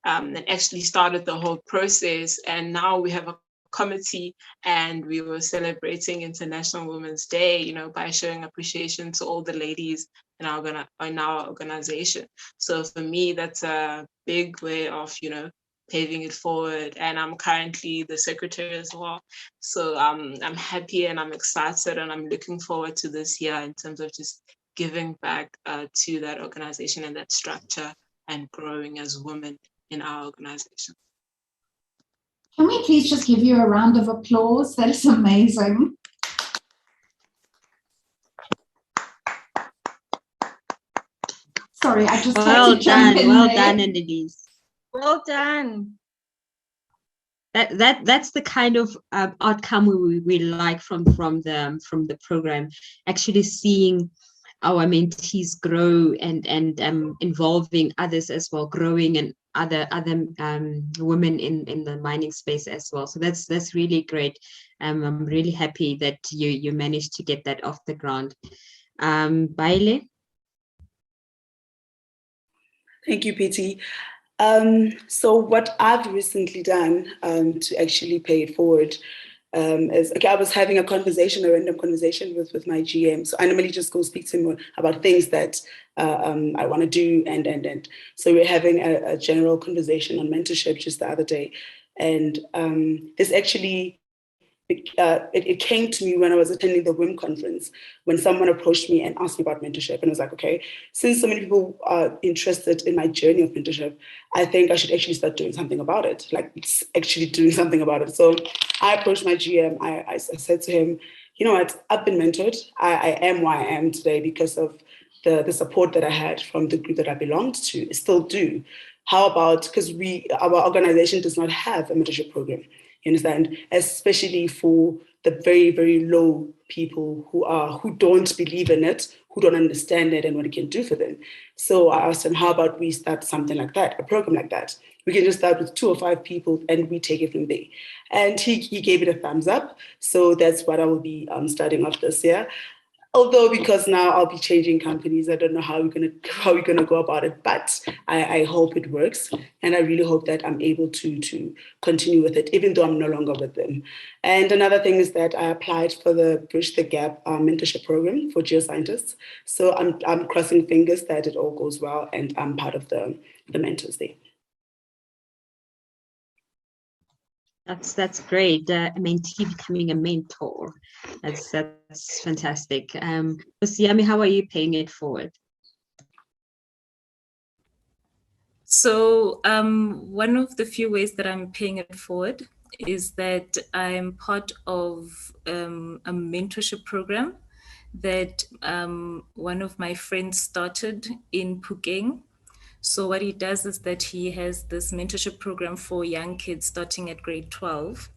and actually started the whole process. And now we have a committee and we were celebrating International Women's Day, by showing appreciation to all the ladies in our organization. So for me, that's a big way of, paving it forward. And I'm currently the secretary as well. So I'm happy and I'm excited and I'm looking forward to this year in terms of just giving back to that organization and that structure and growing as women in our organization. Can we please just give you a round of applause? That is amazing. Sorry, I just had to jump in well there. done, Annalise. Well done. That's the kind of outcome we like from the program. Actually seeing our mentees grow and involving others as well, growing and other women in the mining space as well. So that's really great. I'm really happy that you managed to get that off the ground. Baile. Thank you, Piti. So what I've recently done to actually pay it forward is, I was having a random conversation with my GM. So I normally just go speak to him about things that I want to do. And so we're having a general conversation on mentorship just the other day. And this actually, it came to me when I was attending the WIM conference, when someone approached me and asked me about mentorship. And I was like, okay, since so many people are interested in my journey of mentorship, I think I should actually start doing something about it, like actually doing something about it. So I approached my GM. I said to him, you know what, I've been mentored. I am where I am today because of the support that I had from the group that I belonged to, still do. How about, because our organization does not have a mentorship program. You understand? Especially for the very, very low people who don't believe in it, who don't understand it and what it can do for them. So I asked him, how about we start something like that, a program like that? We can just start with 2 or 5 people and we take it from there. And he gave it a thumbs up. So that's what I will be starting off this year. Although, because now I'll be changing companies, I don't know how we're gonna go about it, but I hope it works, and I really hope that I'm able to continue with it, even though I'm no longer with them. And another thing is that I applied for the Bridge the Gap mentorship program for geoscientists. So I'm crossing fingers that it all goes well, and I'm part of the mentors there. That's great. A mentee becoming a mentor. That's fantastic. Siami, how are you paying it forward? So one of the few ways that I'm paying it forward is that I'm part of a mentorship program that one of my friends started in Phuket. So what he does is that he has this mentorship program for young kids starting at grade 12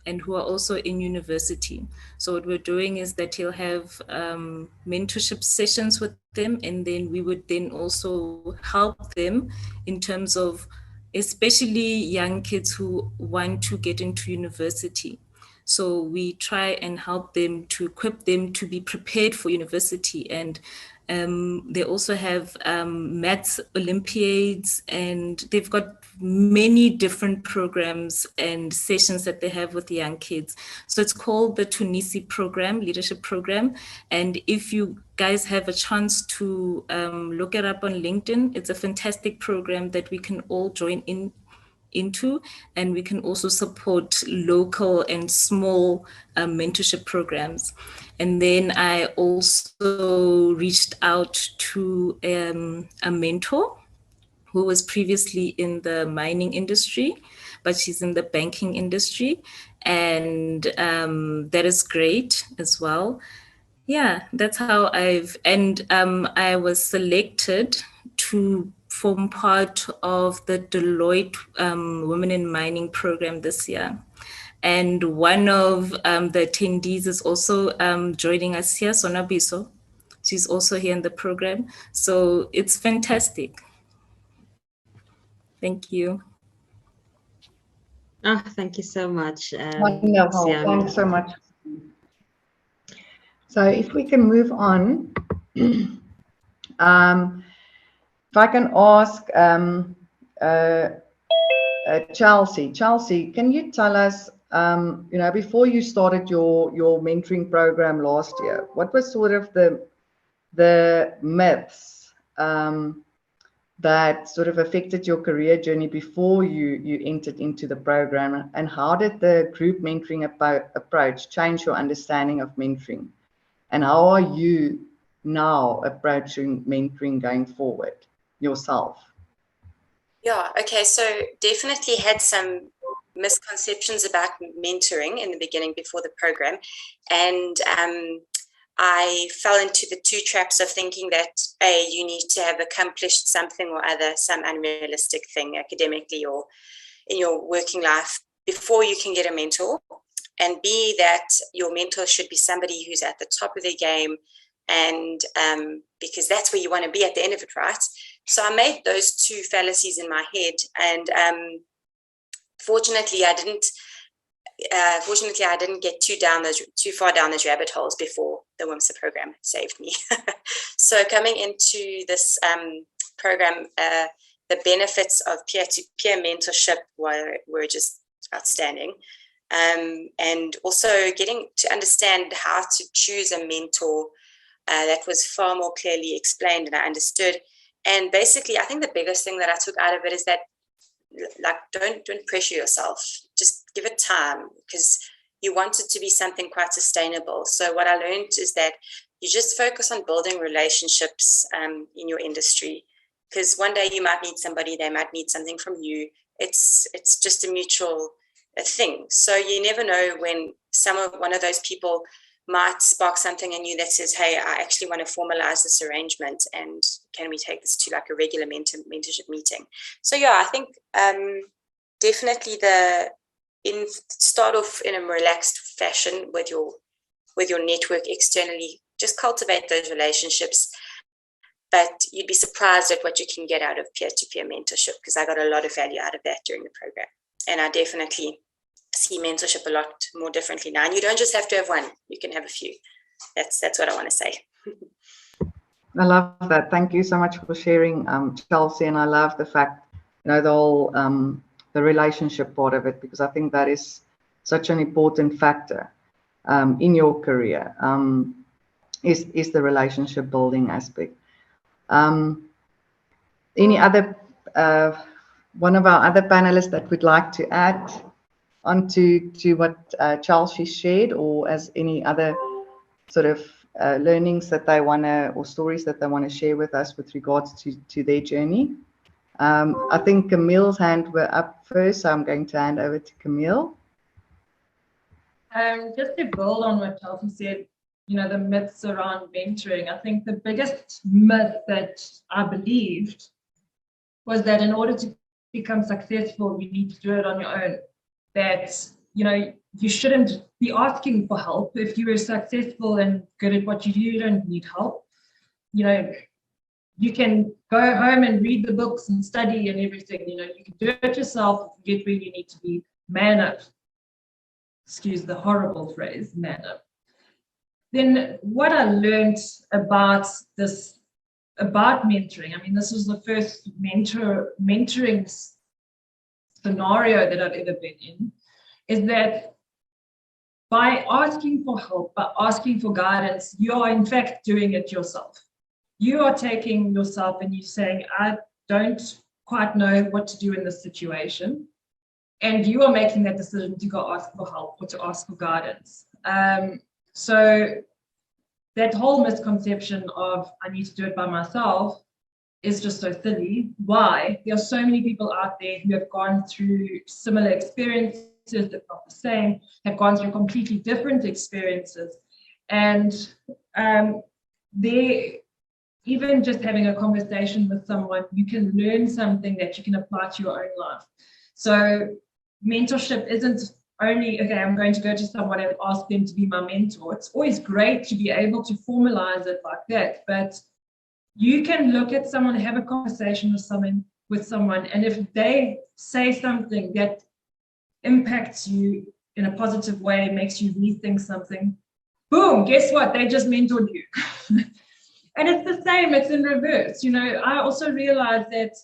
and who are also in university. So what we're doing is that he'll have mentorship sessions with them, and then we would then also help them in terms of especially young kids who want to get into university. So we try and help them to equip them to be prepared for university. And they also have maths Olympiads, and they've got many different programs and sessions that they have with the young kids. So it's called the Tunisi program, leadership program. And if you guys have a chance to look it up on LinkedIn, it's a fantastic program that we can all join into, and we can also support local and small mentorship programs. And then I also reached out to a mentor who was previously in the mining industry, but she's in the banking industry, and that is great as well. Yeah, that's how I was selected to form part of the Deloitte Women in Mining program this year. And one of the attendees is also joining us here, Sonabiso. She's also here in the program. So it's fantastic. Thank you. Oh, thank you so much. Wonderful. Thanks so much. So if we can move on, if I can ask Chelsea. Chelsea, can you tell us, before you started your mentoring program last year, what was sort of the myths that sort of affected your career journey before you entered into the program, and how did the group mentoring approach change your understanding of mentoring? And how are you now approaching mentoring going forward yourself? Yeah, okay, so definitely had some misconceptions about mentoring in the beginning before the program. And I fell into the two traps of thinking that A, you need to have accomplished something or other, some unrealistic thing academically or in your working life before you can get a mentor. And B, that your mentor should be somebody who's at the top of their game, and because that's where you want to be at the end of it, right? So I made those two fallacies in my head, and fortunately I didn't get too far down those rabbit holes before the WIMSA program saved me. So coming into this program, the benefits of peer-to-peer mentorship were just outstanding. And also getting to understand how to choose a mentor that was far more clearly explained and I understood. And basically, I think the biggest thing that I took out of it is that, like, don't pressure yourself. Just give it time, because you want it to be something quite sustainable. So what I learned is that you just focus on building relationships in your industry, because one day you might need somebody, they might need something from you. It's just a mutual thing. So you never know when one of those people might spark something in you that says, hey, I actually want to formalize this arrangement, and can we take this to like a regular mentorship meeting? So yeah, I think definitely start off in a relaxed fashion with your network externally. Just cultivate those relationships, but you'd be surprised at what you can get out of peer-to-peer mentorship, because I got a lot of value out of that during the program. And I definitely see mentorship a lot more differently now. And you don't just have to have one, you can have a few. That's what I want to say. I love that. Thank you so much for sharing, Chelsea. And I love the fact, the whole the relationship part of it, because I think that is such an important factor in your career, is the relationship building aspect. Any other one of our other panelists that would like to add onto what Chelsea shared, or as any other sort of learnings that they want to, or stories that they want to share with us with regards to their journey? I think Camille's hand were up first, so I'm going to hand over to Camille. Just to build on what Chelsea said, the myths around mentoring, I think the biggest myth that I believed was that in order to become successful, you need to do it on your own. That, you shouldn't be asking for help. If you were successful and good at what you do, you don't need help. You can go home and read the books and study and everything. You can do it yourself, get where you need to be. Man up. Excuse the horrible phrase, man up. Then what I learned about mentoring, this was the first mentoring scenario that I've ever been in, is that by asking for help, by asking for guidance, you are in fact doing it yourself. You are taking yourself and you're saying, I don't quite know what to do in this situation. And you are making that decision to go ask for help or to ask for guidance. So that whole misconception of I need to do it by myself is just so silly. Why? There are so many people out there who have gone through similar experiences, if not the same, have gone through completely different experiences. And even just having a conversation with someone, you can learn something that you can apply to your own life. So mentorship isn't only, okay, I'm going to go to someone and ask them to be my mentor. It's always great to be able to formalize it like that, but you can look at someone, have a conversation with someone, and if they say something that impacts you in a positive way, makes you rethink something, boom, guess what? They just mentored you. And it's the same, it's in reverse. I also realized that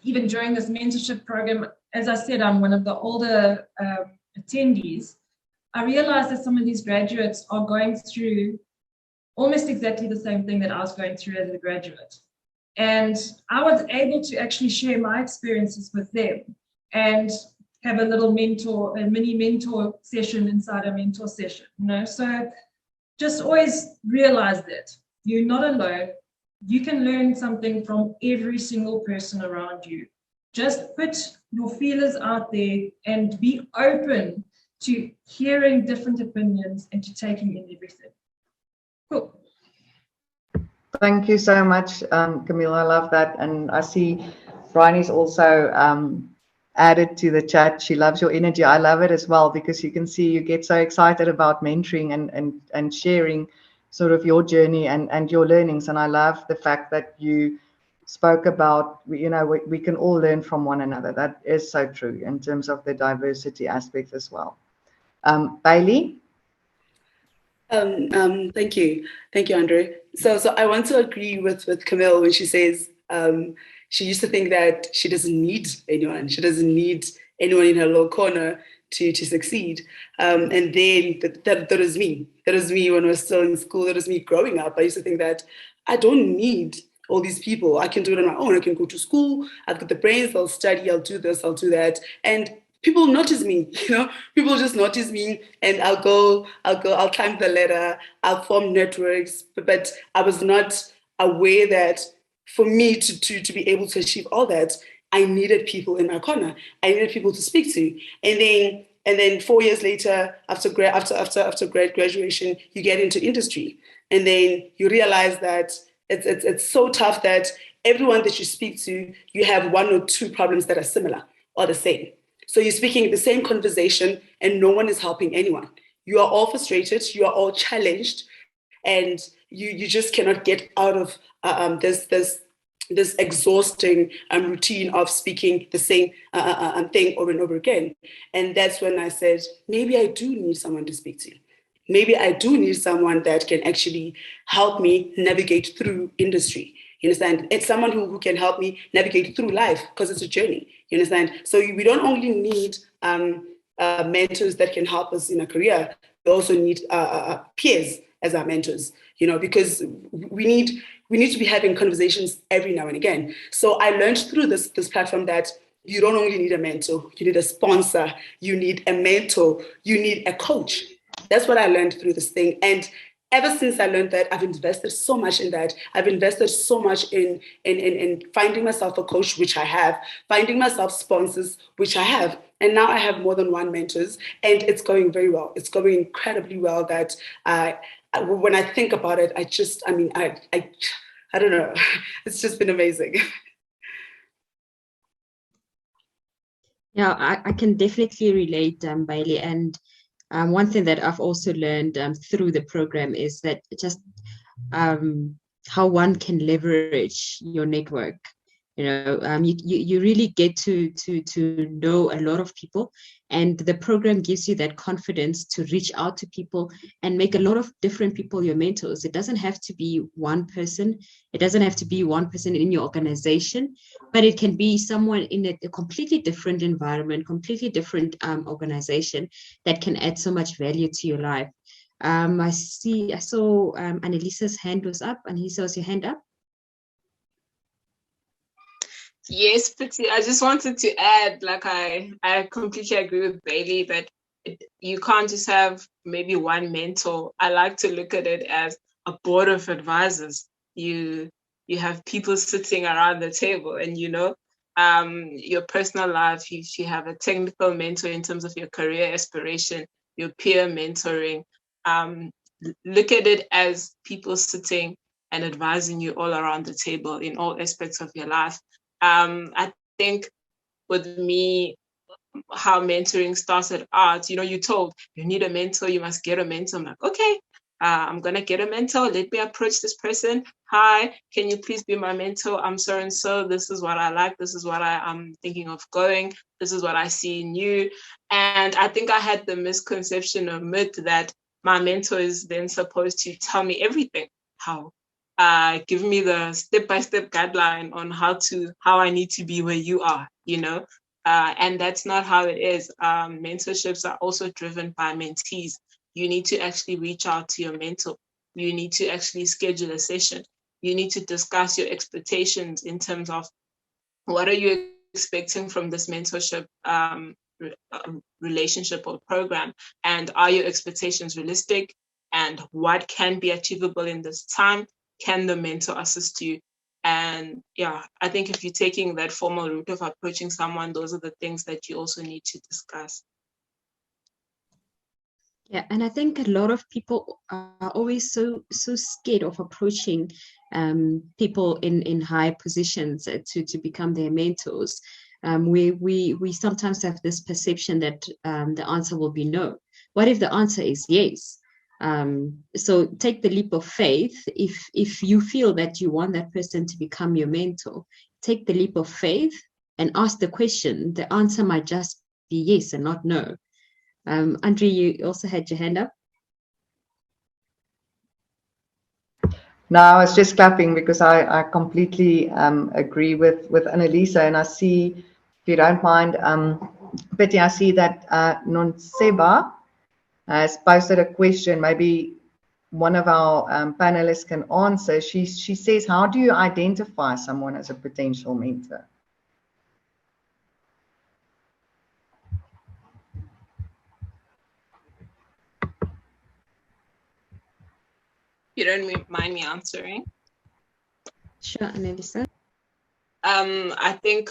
even during this mentorship program, as I said, I'm one of the older attendees. I realized that some of these graduates are going through almost exactly the same thing that I was going through as a graduate. And I was able to actually share my experiences with them and have a mini mentor session inside a mentor session, So just always realize that you're not alone. You can learn something from every single person around you. Just put your feelers out there and be open to hearing different opinions and to taking in everything. Cool. Thank you so much, Camille. I love that. And I see Bryony's also added to the chat. She loves your energy. I love it as well, because you can see you get so excited about mentoring and sharing sort of your journey and your learnings. And I love the fact that you spoke about, we can all learn from one another. That is so true in terms of the diversity aspect as well. Bailey? Thank you, Andre. So I want to agree with Camille when she says she used to think that she doesn't need anyone. She doesn't need anyone in her little corner to succeed. And then that was me. That was me when I was still in school. That was me growing up. I used to think that I don't need all these people. I can do it on my own. I can go to school. I've got the brains. I'll study. I'll do this. I'll do that. And people notice me, people just notice me, and I'll climb the ladder. I'll form networks. But I was not aware that for me to be able to achieve all that, I needed people in my corner. I needed people to speak to. And then 4 years later, after graduation, you get into industry, and then you realize that it's so tough that everyone that you speak to, you have one or two problems that are similar or the same. So you're speaking the same conversation, and no one is helping anyone. You are all frustrated. You are all challenged, and you just cannot get out of this exhausting routine of speaking the same thing over and over again. And that's when I said, maybe I do need someone to speak to. Maybe I do need someone that can actually help me navigate through industry. You understand? It's someone who can help me navigate through life, because it's a journey. You understand? So we don't only need mentors that can help us in a career. We also need peers as our mentors, because we need to be having conversations every now and again. So I learned through this platform that you don't only need a mentor, you need a sponsor, you need a mentor, you need a coach. That's what I learned through this thing. And ever since I learned that, I've invested so much in that. I've invested so much in finding myself a coach, which I have, finding myself sponsors, which I have. And now I have more than one mentors, and it's going very well. It's going incredibly well. That when I think about it, I don't know. It's just been amazing. Yeah, I can definitely relate, Bailey. And one thing that I've also learned through the program is that just how one can leverage your network. You really get to know a lot of people, and the program gives you that confidence to reach out to people and make a lot of different people your mentors. It doesn't have to be one person. It doesn't have to be one person in your organization, but it can be someone in a completely different environment, completely different organization that can add so much value to your life. I saw Annelisa's hand was up. Annelisa, was your hand up? Yes, Pity. I just wanted to add, like, I completely agree with Bailey that you can't just have maybe one mentor. I like to look at it as a board of advisors. You have people sitting around the table, and your personal life. You have a technical mentor in terms of your career aspiration, your peer mentoring. Look at it as people sitting and advising you all around the table in all aspects of your life. I think with me, how mentoring started out, you told you need a mentor, you must get a mentor. I'm like, okay, I'm going to get a mentor. Let me approach this person. Hi, can you please be my mentor? I'm so and so. This is what I like. This is what I'm thinking of going. This is what I see in you. And I think I had the misconception or myth that my mentor is then supposed to tell me everything. Give me the step-by-step guideline on how I need to be where you are, and that's not how it is. Mentorships are also driven by mentees. You need to actually reach out to your mentor. You need to actually schedule a session. You need to discuss your expectations in terms of what are you expecting from this mentorship relationship or program, and are your expectations realistic, and what can be achievable in this time? Can the mentor assist you? And yeah, I think if you're taking that formal route of approaching someone, those are the things that you also need to discuss. Yeah, and I think a lot of people are always so scared of approaching people in high positions to become their mentors. We sometimes have this perception that the answer will be no. What if the answer is yes? So take the leap of faith. If you feel that you want that person to become your mentor, take the leap of faith and ask the question. The answer might just be yes and not no. Andre, you also had your hand up. No, I was just clapping because I completely agree with Annelisa, and I see, if you don't mind, Betty, I see that Nonseba has posted a question. Maybe one of our panelists can answer. She says, how do you identify someone as a potential mentor? You don't mind me answering? Sure, Annelisa. I think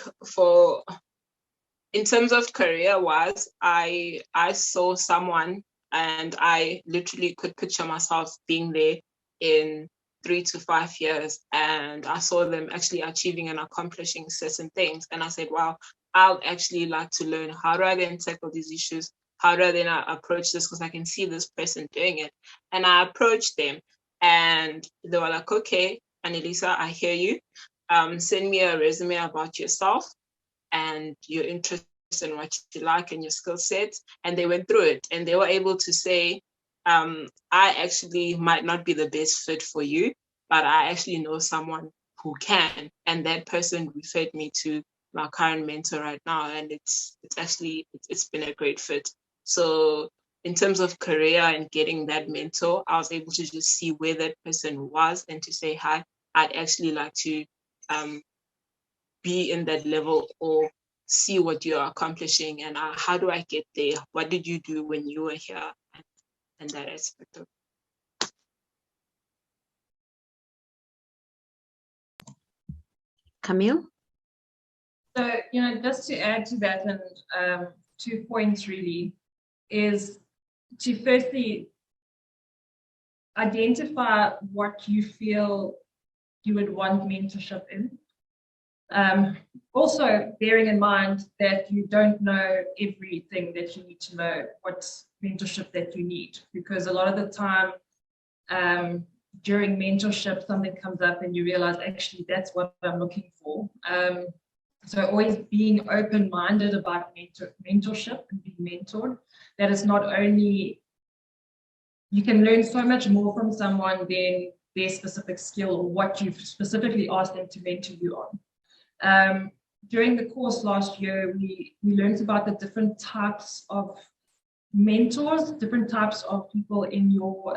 in terms of career-wise, I saw someone and I literally could picture myself being there in 3 to 5 years, and I saw them actually achieving and accomplishing certain things. And I said, wow, I'd actually like to learn, how do I then tackle these issues? How do I then approach this? Because I can see this person doing it. And I approached them and they were like, okay, Annelisa, I hear you. Send me a resume about yourself and your interest in what you like and your skill sets. And they went through it and they were able to say, I actually might not be the best fit for you, but I actually know someone who can. And that person referred me to my current mentor right now. And it's been a great fit. So in terms of career and getting that mentor, I was able to just see where that person was and to say, hi, I'd actually like to be in that level or see what you're accomplishing, and how do I get there? What did you do when you were here? And that aspect of it. Camille? So, just to add to that and 2 points really is to firstly identify what you feel you would want mentorship in. Also bearing in mind that you don't know everything that you need to know, what mentorship that you need, because a lot of the time during mentorship something comes up and you realize actually that's what I'm looking for. So always being open-minded about mentorship and being mentored, that is not only, you can learn so much more from someone than their specific skill or what you've specifically asked them to mentor you on. During the course last year, we learned about the different types of mentors, different types of people in your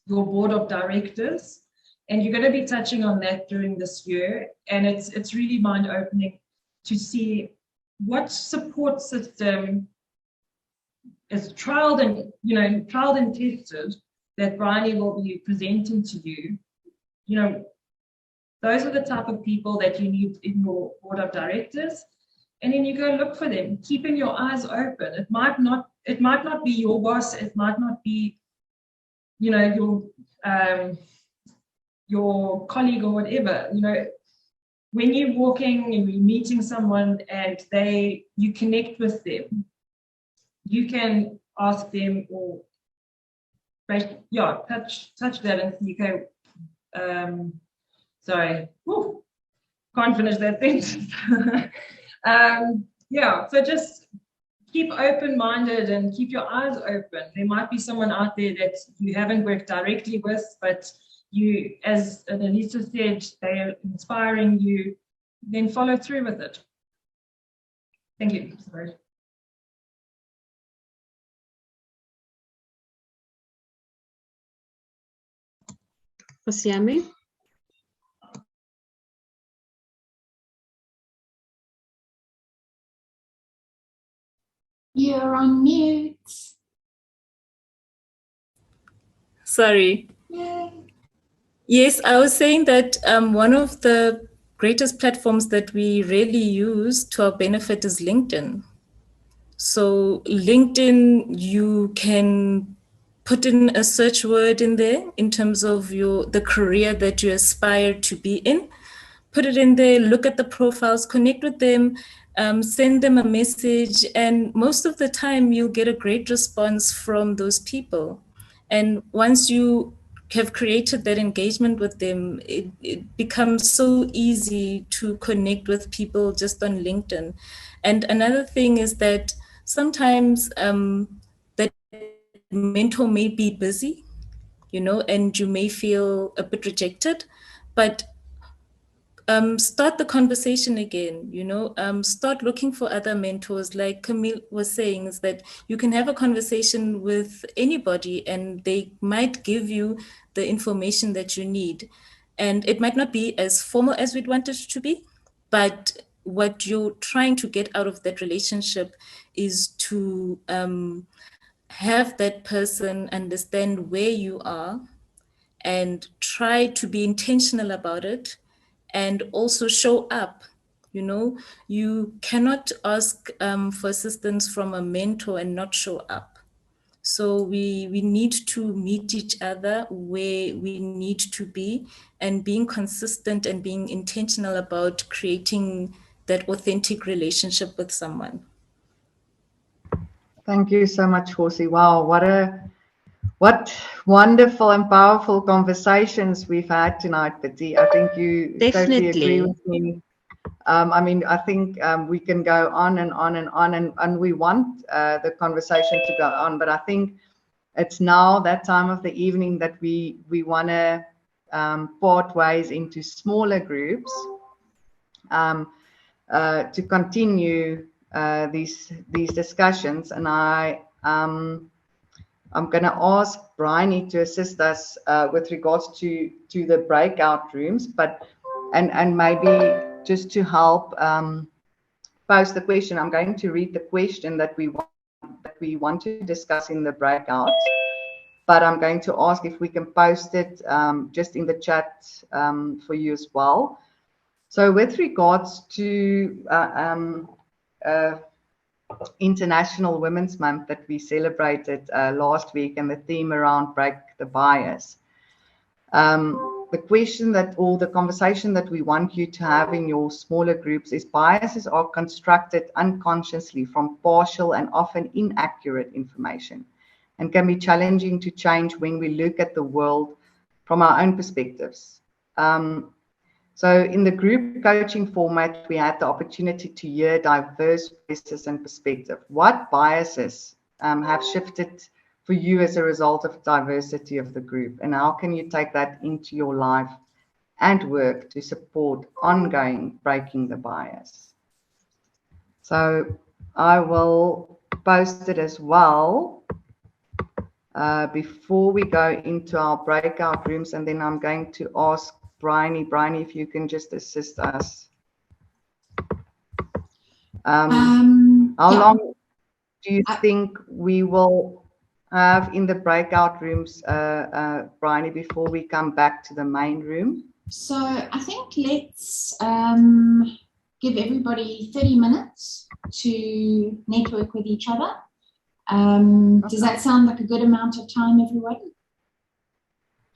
board of directors. And you're going to be touching on that during this year. And it's really mind-opening to see what support system is trialed and tested that Bryony will be presenting to you. Those are the type of people that you need in your board of directors. And then you go look for them, keeping your eyes open. It might not be your boss, it might not be, your colleague or whatever. When you're walking and you're meeting someone and you connect with them, you can ask them or touch that and see, okay, sorry, can't finish that sentence. So just keep open-minded and keep your eyes open. There might be someone out there that you haven't worked directly with, but you, as Elisa said, they're inspiring you, then follow through with it. Thank you. Sorry. Osiami? You're on mute. Sorry. Yay. Yes, I was saying that one of the greatest platforms that we really use to our benefit is LinkedIn. So LinkedIn, you can put in a search word in there in terms of the career that you aspire to be in. Put it in there, look at the profiles, connect with them, send them a message, and most of the time you'll get a great response from those people. And once you have created that engagement with them, it becomes so easy to connect with people just on LinkedIn. And another thing is that sometimes that mentor may be busy, and you may feel a bit rejected, but start the conversation again, start looking for other mentors. Like Camille was saying, is that you can have a conversation with anybody and they might give you the information that you need. And it might not be as formal as we'd want it to be, but what you're trying to get out of that relationship is to have that person understand where you are and try to be intentional about it, and also show up. You cannot ask for assistance from a mentor and not show up. So we need to meet each other where we need to be, and being consistent and being intentional about creating that authentic relationship with someone. Thank you so much, Horsey. Wow, what wonderful and powerful conversations we've had tonight, Betty. I think you totally agree with me. I think we can go on and on and on, and we want the conversation to go on, but I think it's now that time of the evening that we want to part ways into smaller groups to continue these discussions. And I'm going to ask Bryony to assist us with regards to the breakout rooms, and maybe just to help pose the question. I'm going to read the question that we want to discuss in the breakout, but I'm going to ask if we can post it just in the chat for you as well. So with regards to International Women's Month that we celebrated last week, and the theme around break the bias. The question that, or the conversation that we want you to have in your smaller groups is biases are constructed unconsciously from partial and often inaccurate information and can be challenging to change when we look at the world from our own perspectives. So in the group coaching format, we had the opportunity to hear diverse voices and perspectives. What biases have shifted for you as a result of diversity of the group, and how can you take that into your life and work to support ongoing breaking the bias? So I will post it as well before we go into our breakout rooms, and then I'm going to ask Bryony, if you can just assist us. How long do you think we will have in the breakout rooms, Bryony, before we come back to the main room? So I think let's give everybody 30 minutes to network with each other. Does that sound like a good amount of time, everyone?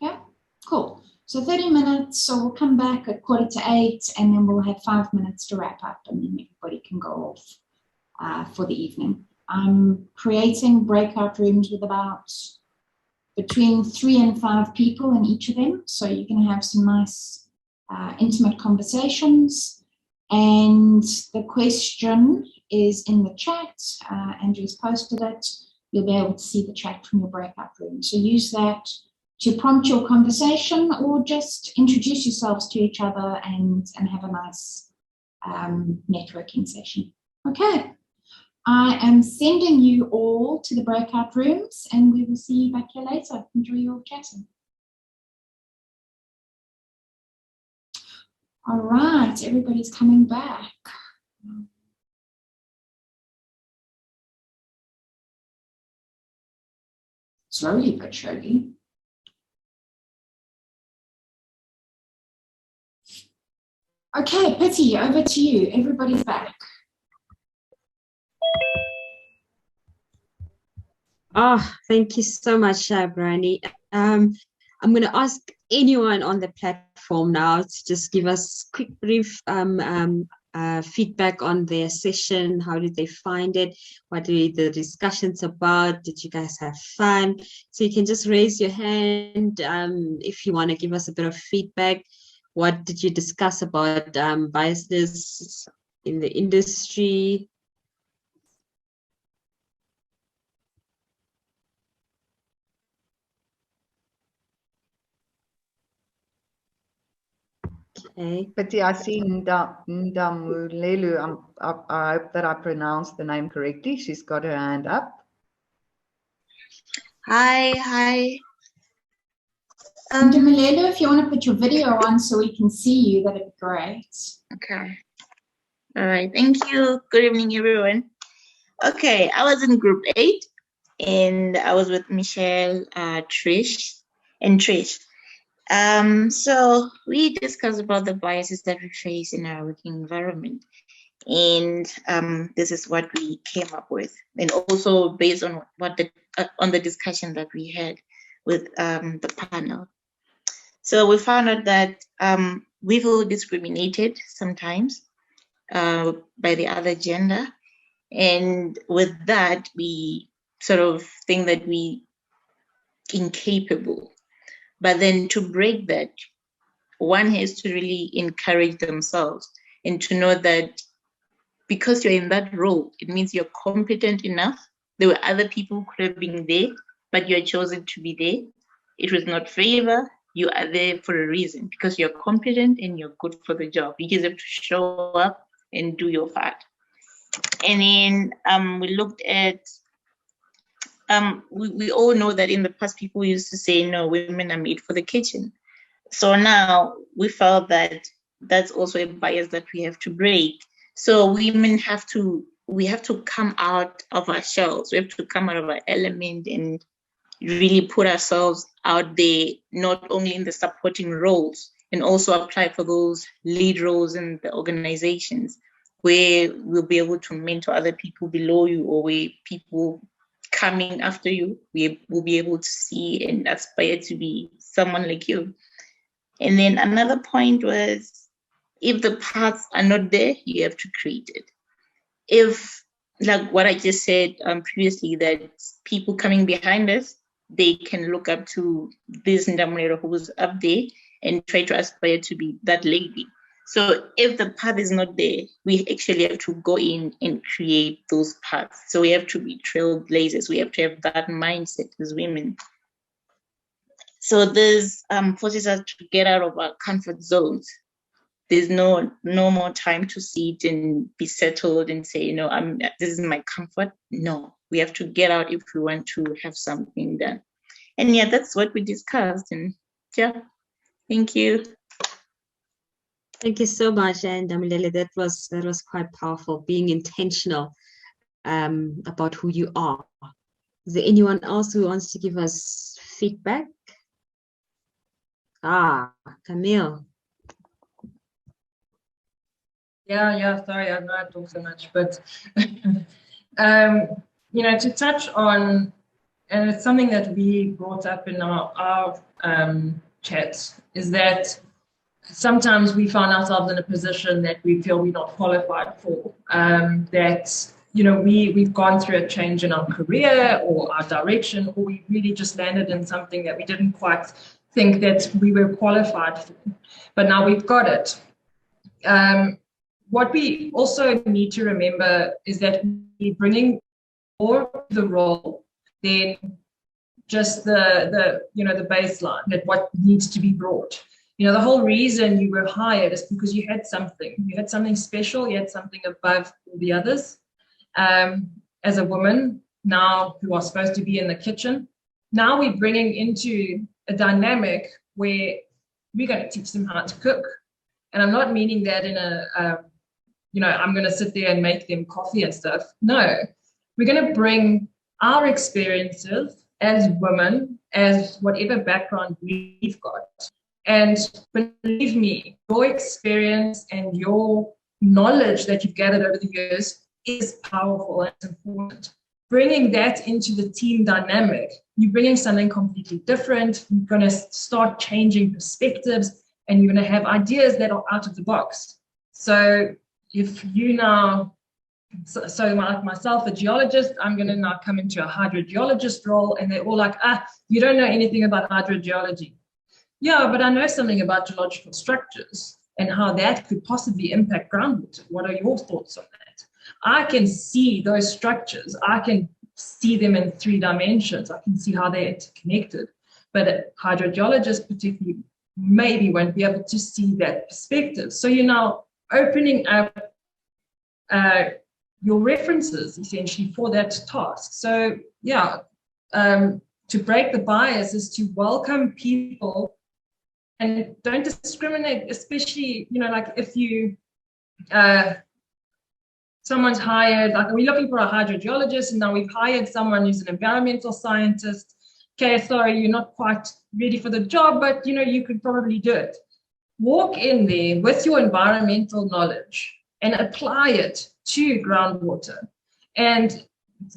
Yeah, cool. So 30 minutes, so we'll come back at 7:45, and then we'll have 5 minutes to wrap up, and then everybody can go off for the evening. I'm creating breakout rooms with about between 3 and 5 people in each of them, so you can have some nice intimate conversations. And the question is in the chat. Andrew's posted it. You'll be able to see the chat from your breakout room. So use that to prompt your conversation, or just introduce yourselves to each other and have a nice networking session. Okay, I am sending you all to the breakout rooms, and we will see you back here later. Enjoy your chatting. All right, everybody's coming back. Slowly but surely. Okay, Pitty, over to you. Everybody's back. Oh, thank you so much, Bryony. I'm going to ask anyone on the platform now to just give us quick, brief feedback on their session. How did they find it? What were the discussions about? Did you guys have fun? So you can just raise your hand if you want to give us a bit of feedback. What did you discuss about biasness in the industry? Okay. Pity, I see Ndamulelu. I hope that I pronounced the name correctly. She's got her hand up. Hi. Ndamulelu, if you want to put your video on so we can see you, that'd be great. Okay. All right. Thank you. Good evening, everyone. Okay, I was in group 8, and I was with Michelle, Trish. So we discussed about the biases that we face in our working environment, and this is what we came up with, and also based on what on the discussion that we had with the panel. So we found out that we feel discriminated sometimes by the other gender, and with that we sort of think that we incapable. But then to break that, one has to really encourage themselves and to know that because you're in that role, it means you're competent enough. There were other people who could have been there, but you're chosen to be there. It was not favor. You are there for a reason, because you're competent and you're good for the job. You just have to show up and do your part. And then we looked at, we all know that in the past people used to say, no, women are made for the kitchen. So now we felt that that's also a bias that we have to break. So women we have to come out of our shells. We have to come out of our element and really put ourselves out there, not only in the supporting roles, and also apply for those lead roles in the organizations where we'll be able to mentor other people below you, or where people coming after you, we will be able to see and aspire to be someone like you. And then another point was, if the paths are not there, you have to create it. If, like what I just said previously, that people coming behind us, they can look up to this Ndamulero who was up there and try to aspire to be that lady. So if the path is not there, we actually have to go in and create those paths. So we have to be trailblazers. We have to have that mindset as women. So this forces us to get out of our comfort zones. There's no more time to sit and be settled and say, you know, this is my comfort. No, we have to get out if we want to have something done. And yeah, that's what we discussed. And yeah, thank you. Thank you so much, and Damilele, that was quite powerful, being intentional about who you are. Is there anyone else who wants to give us feedback? Camille. Yeah, sorry, I know I talk so much, but you know, to touch on, and it's something that we brought up in our chats, is that sometimes we find ourselves in a position that we feel we're not qualified for, that, you know, we've gone through a change in our career or our direction, or we really just landed in something that we didn't quite think that we were qualified for, but now we've got it. What we also need to remember is that we're bringing more to the role than just the baseline, that what needs to be brought. You know, the whole reason you were hired is because you had something special, you had something above all the others. As a woman now who are supposed to be in the kitchen, now we're bringing into a dynamic where we're going to teach them how to cook. And I'm not meaning that in I'm going to sit there and make them coffee and stuff. No, we're going to bring our experiences as women, as whatever background we've got. And believe me, your experience and your knowledge that you've gathered over the years is powerful and important. Bringing that into the team dynamic, you're bringing something completely different. You're going to start changing perspectives, and you're going to have ideas that are out of the box. So if you now, so like myself, a geologist, I'm going to now come into a hydrogeologist role, and they're all like, you don't know anything about hydrogeology. Yeah, but I know something about geological structures and how that could possibly impact groundwater. What are your thoughts on that? I can see those structures. I can see them in 3 dimensions. I can see how they're interconnected. But a hydrogeologist particularly maybe won't be able to see that perspective. So you're now opening up your references essentially for that task. So yeah, to break the bias is to welcome people and don't discriminate, especially, you know, like if you, someone's hired, like we're looking for a hydrogeologist and now we've hired someone who's an environmental scientist. Okay, sorry, you're not quite ready for the job, but you know, you could probably do it. Walk in there with your environmental knowledge and apply it to groundwater. And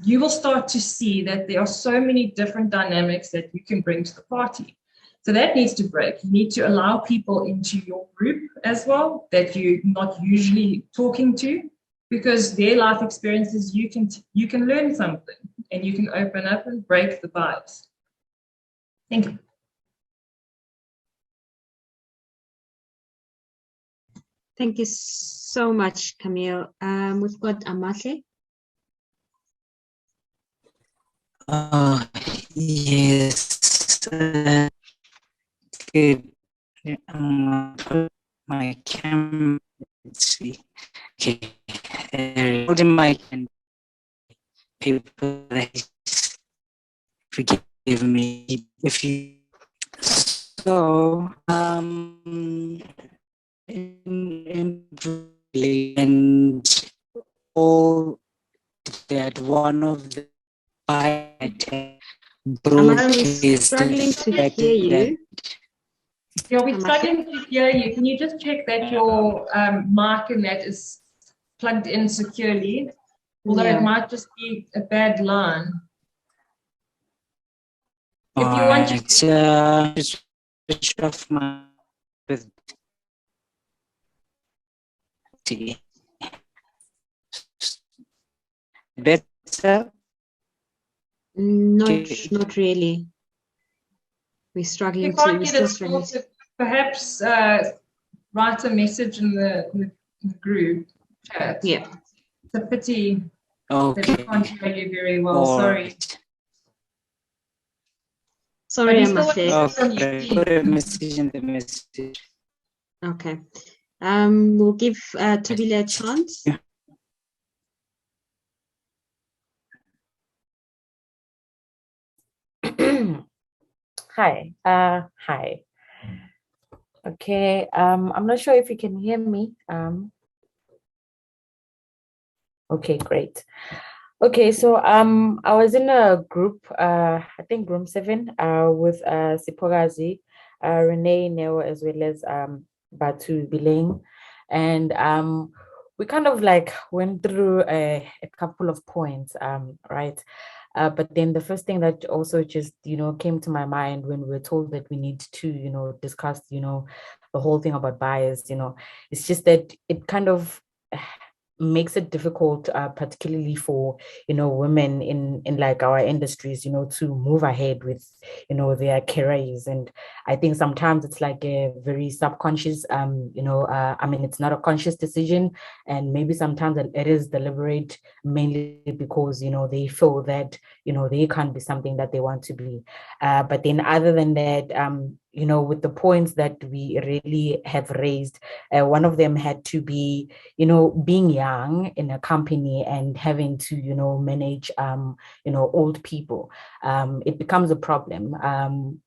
you will start to see that there are so many different dynamics that you can bring to the party. So that needs to break. You need to allow people into your group as well that you're not usually talking to, because their life experiences, you can learn something and you can open up and break the bias. Thank you. Thank you so much, Camille. We've got Amate. Yes. Good. Put my camera. Let's see. Okay. Holding my people. Forgive me if you. So and all that one of the we're struggling to hear you. Yeah, we're struggling to hear you. Can you just check that your mic and that is plugged in securely, although it might just be a bad line. If you want to switch off my with better. Not really. We're struggling to. Perhaps write a message in the group chat. Yeah. It's a pity that we can't hear you very well. Sorry. Sorry, I'm Okay, put a message in the message. Okay. We'll give Tabile a chance. Yeah. Hi. Hi. Okay. I'm not sure if you can hear me. Okay, great. Okay, so I was in a group, I think room 7, with Sipogazi, Renee, Neo, as well as Batu Bileng, and we kind of like went through a couple of points, right? But then the first thing that also just, came to my mind when we were told that we need to, discuss, the whole thing about bias, it's just that it kind of makes it difficult, particularly for women in like our industries, to move ahead with their careers. And I think sometimes it's like a very subconscious, I mean, it's not a conscious decision, and maybe sometimes it is deliberate, mainly because they feel that they can't be something that they want to be. But then other than that, with the points that we really have raised, one of them had to be, being young in a company and having to, manage, old people. It becomes a problem.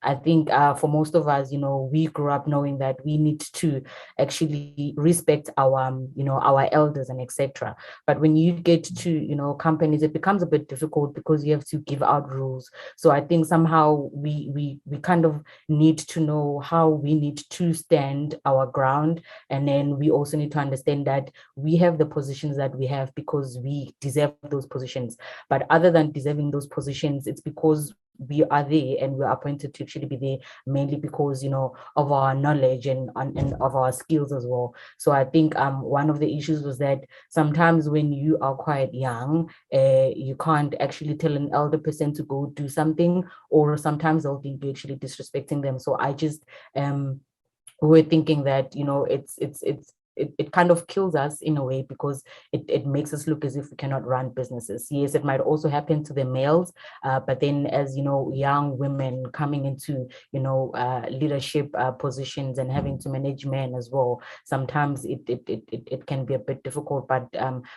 I think for most of us, we grew up knowing that we need to actually respect our, our elders and etc. But when you get to, companies, it becomes a bit difficult because you have to give out rules. So I think somehow we kind of need to know how we need to stand our ground. And then we also need to understand that we have the positions that we have because we deserve those positions. But other than deserving those positions, it's because we are there and we're appointed to actually be there mainly because of our knowledge and of our skills as well. So I think one of the issues was that sometimes when you are quite young, you can't actually tell an elder person to go do something, or sometimes they'll think you're actually disrespecting them. So I just we're thinking that it kind of kills us in a way because it makes us look as if we cannot run businesses. Yes, it might also happen to the males, but then as young women coming into leadership positions and having to manage men as well, sometimes it can be a bit difficult. But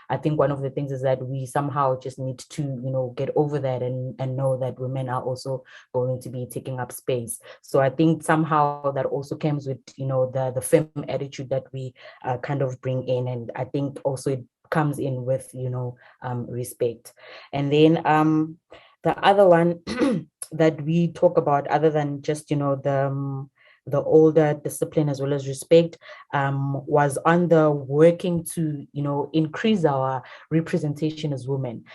I think one of the things is that we somehow just need to get over that and know that women are also going to be taking up space. So I think somehow that also comes with the femme attitude that we kind of bring in, and I think also it comes in with respect. And then the other one that we talk about, other than just the older discipline as well as respect, was on the working to increase our representation as women.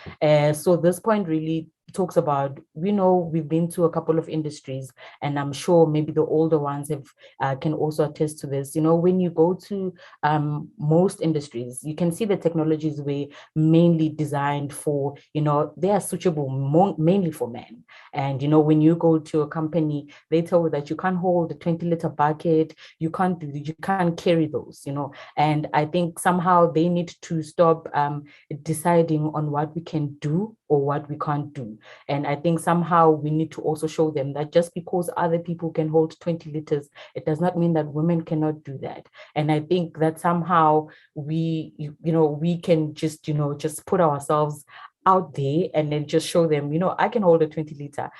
So this point really talks about, we've been to a couple of industries, and I'm sure maybe the older ones have can also attest to this. When you go to most industries, you can see the technologies were mainly designed for, they are suitable mainly for men. And when you go to a company, they tell you that you can't hold a 20-liter bucket, you can't carry those, and I think somehow they need to stop deciding on what we can do or what we can't do. And I think somehow we need to also show them that just because other people can hold 20 liters, it does not mean that women cannot do that. And I think that somehow we can just put ourselves out there and then just show them, I can hold a 20-liter.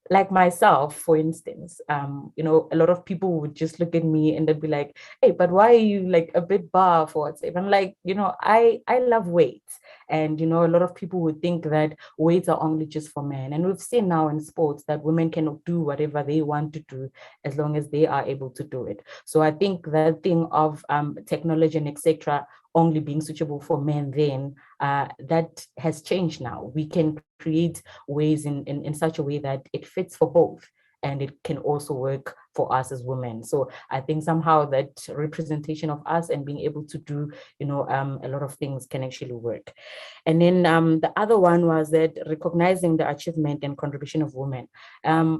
Like myself, for instance, a lot of people would just look at me and they'd be like, hey, but why are you like a bit buff or whatever? I'm like, I love weights. And, a lot of people would think that weights are only just for men. And we've seen now in sports that women can do whatever they want to do as long as they are able to do it. So I think that thing of technology and etc. only being suitable for men then, that has changed now. We can create ways in such a way that it fits for both, and it can also work for us as women. So I think somehow that representation of us and being able to do, a lot of things can actually work. And then the other one was that recognizing the achievement and contribution of women.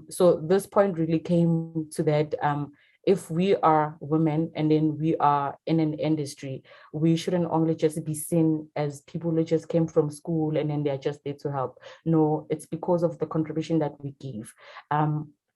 So this point really came to that, if we are women and then we are in an industry, we shouldn't only just be seen as people who just came from school and then they're just there to help. No, it's because of the contribution that we give.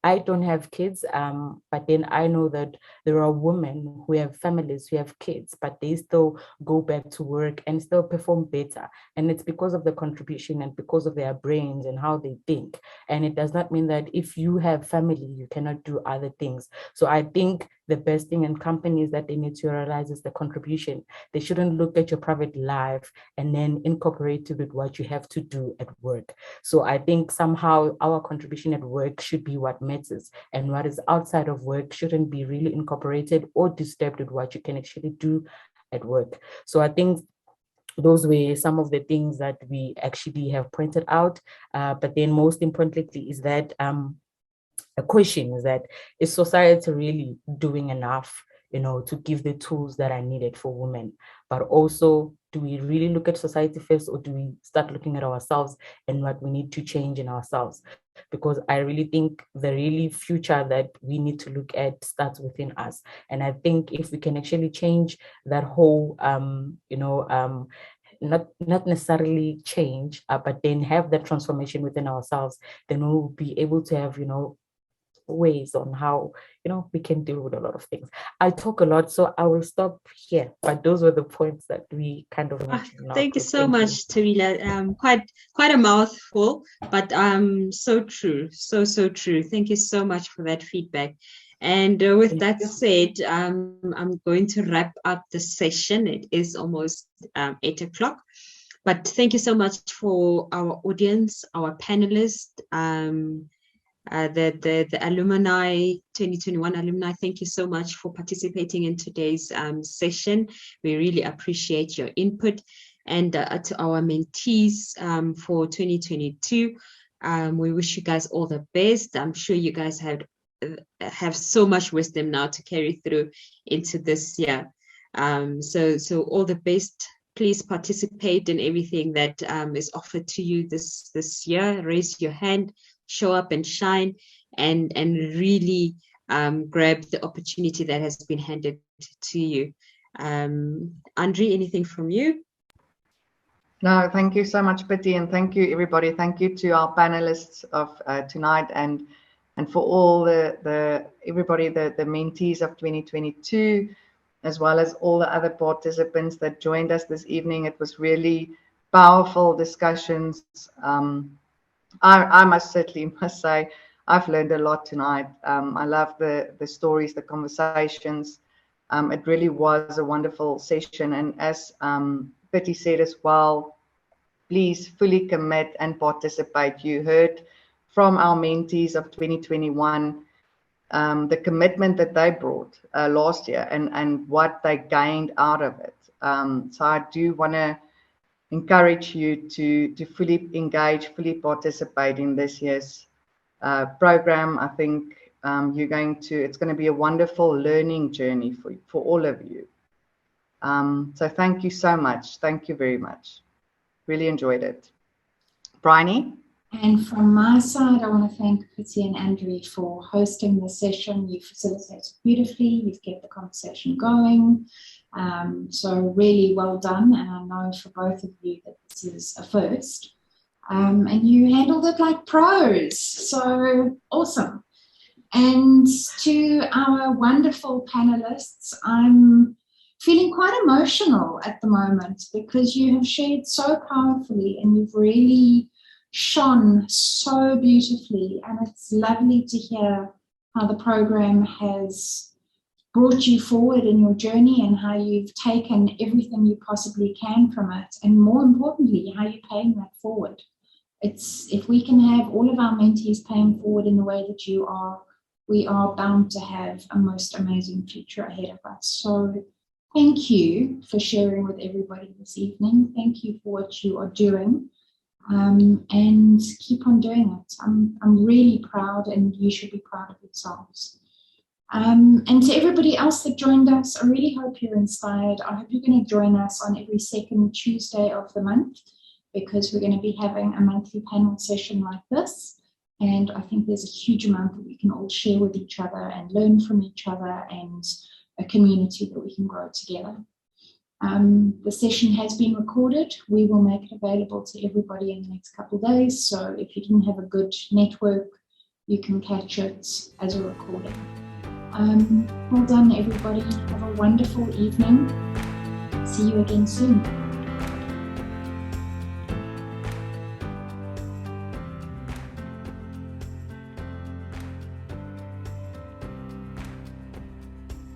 I don't have kids, but then I know that there are women who have families, who have kids, but they still go back to work and still perform better. And it's because of the contribution and because of their brains and how they think. And it does not mean that if you have family, you cannot do other things. So I think the best thing in companies that they need to realize is the contribution. They shouldn't look at your private life and then incorporate it with what you have to do at work. So I think somehow our contribution at work should be what matters, and what is outside of work shouldn't be really incorporated or disturbed with what you can actually do at work. So I think those were some of the things that we actually have pointed out. But then most importantly is that a question is that, is society really doing enough, to give the tools that are needed for women? But also, do we really look at society first, or do we start looking at ourselves and what we need to change in ourselves? Because I really think the really future that we need to look at starts within us. And I think if we can actually change that whole, not necessarily change, but then have that transformation within ourselves, then we'll be able to have, ways on how we can deal with a lot of things. I talk a lot, so I will stop here, but those were the points that we kind of mentioned. Thank you so much, Thobela. Quite a mouthful, but so true, so true. Thank you so much for that feedback. And with that said, I'm going to wrap up the session. It is almost 8 o'clock. But thank you so much for our audience, our panelists, the alumni, 2021 alumni. Thank you so much for participating in today's session. We really appreciate your input. And to our mentees for 2022, we wish you guys all the best. I'm sure you guys have so much wisdom now to carry through into this year. So all the best. Please participate in everything that is offered to you this year. Raise your hand, show up and shine, and really grab the opportunity that has been handed to you. Andre, anything from you? No, thank you so much, Pity, and thank you, everybody. Thank you to our panelists of tonight, and for all the mentees of 2022, as well as all the other participants that joined us this evening. It was really powerful discussions. I must say, I've learned a lot tonight. I love the stories, the conversations. It really was a wonderful session. And as Pity said as well, please fully commit and participate. You heard from our mentees of 2021 the commitment that they brought last year and what they gained out of it. So I do want to encourage you to fully engage, fully participate in this year's program. I think it's going to be a wonderful learning journey for all of you. So thank you so much. Thank you very much. Really enjoyed it. Bryony? And from my side, I want to thank Pity and Andre for hosting the session. You facilitated beautifully. You've kept the conversation going. So really well done. And I know for both of you that this is a first. And you handled it like pros. So awesome. And to our wonderful panelists, I'm feeling quite emotional at the moment because you have shared so powerfully and you've really shone so beautifully, and it's lovely to hear how the program has brought you forward in your journey and how you've taken everything you possibly can from it, and more importantly, how you're paying that forward. If we can have all of our mentees paying forward in the way that you are, we are bound to have a most amazing future ahead of us. So Thank you for sharing with everybody this evening. Thank you for what you are doing, and keep on doing it. I'm really proud, and you should be proud of yourselves. And to everybody else that joined us, I really hope you're inspired. I hope you're going to join us on every second Tuesday of the month, because we're going to be having a monthly panel session like this. And I think there's a huge amount that we can all share with each other and learn from each other, and a community that we can grow together. The session has been recorded. We will make it available to everybody in the next couple of days. So if you didn't have a good network, you can catch it as a recording. Well done, everybody. Have a wonderful evening. See you again soon.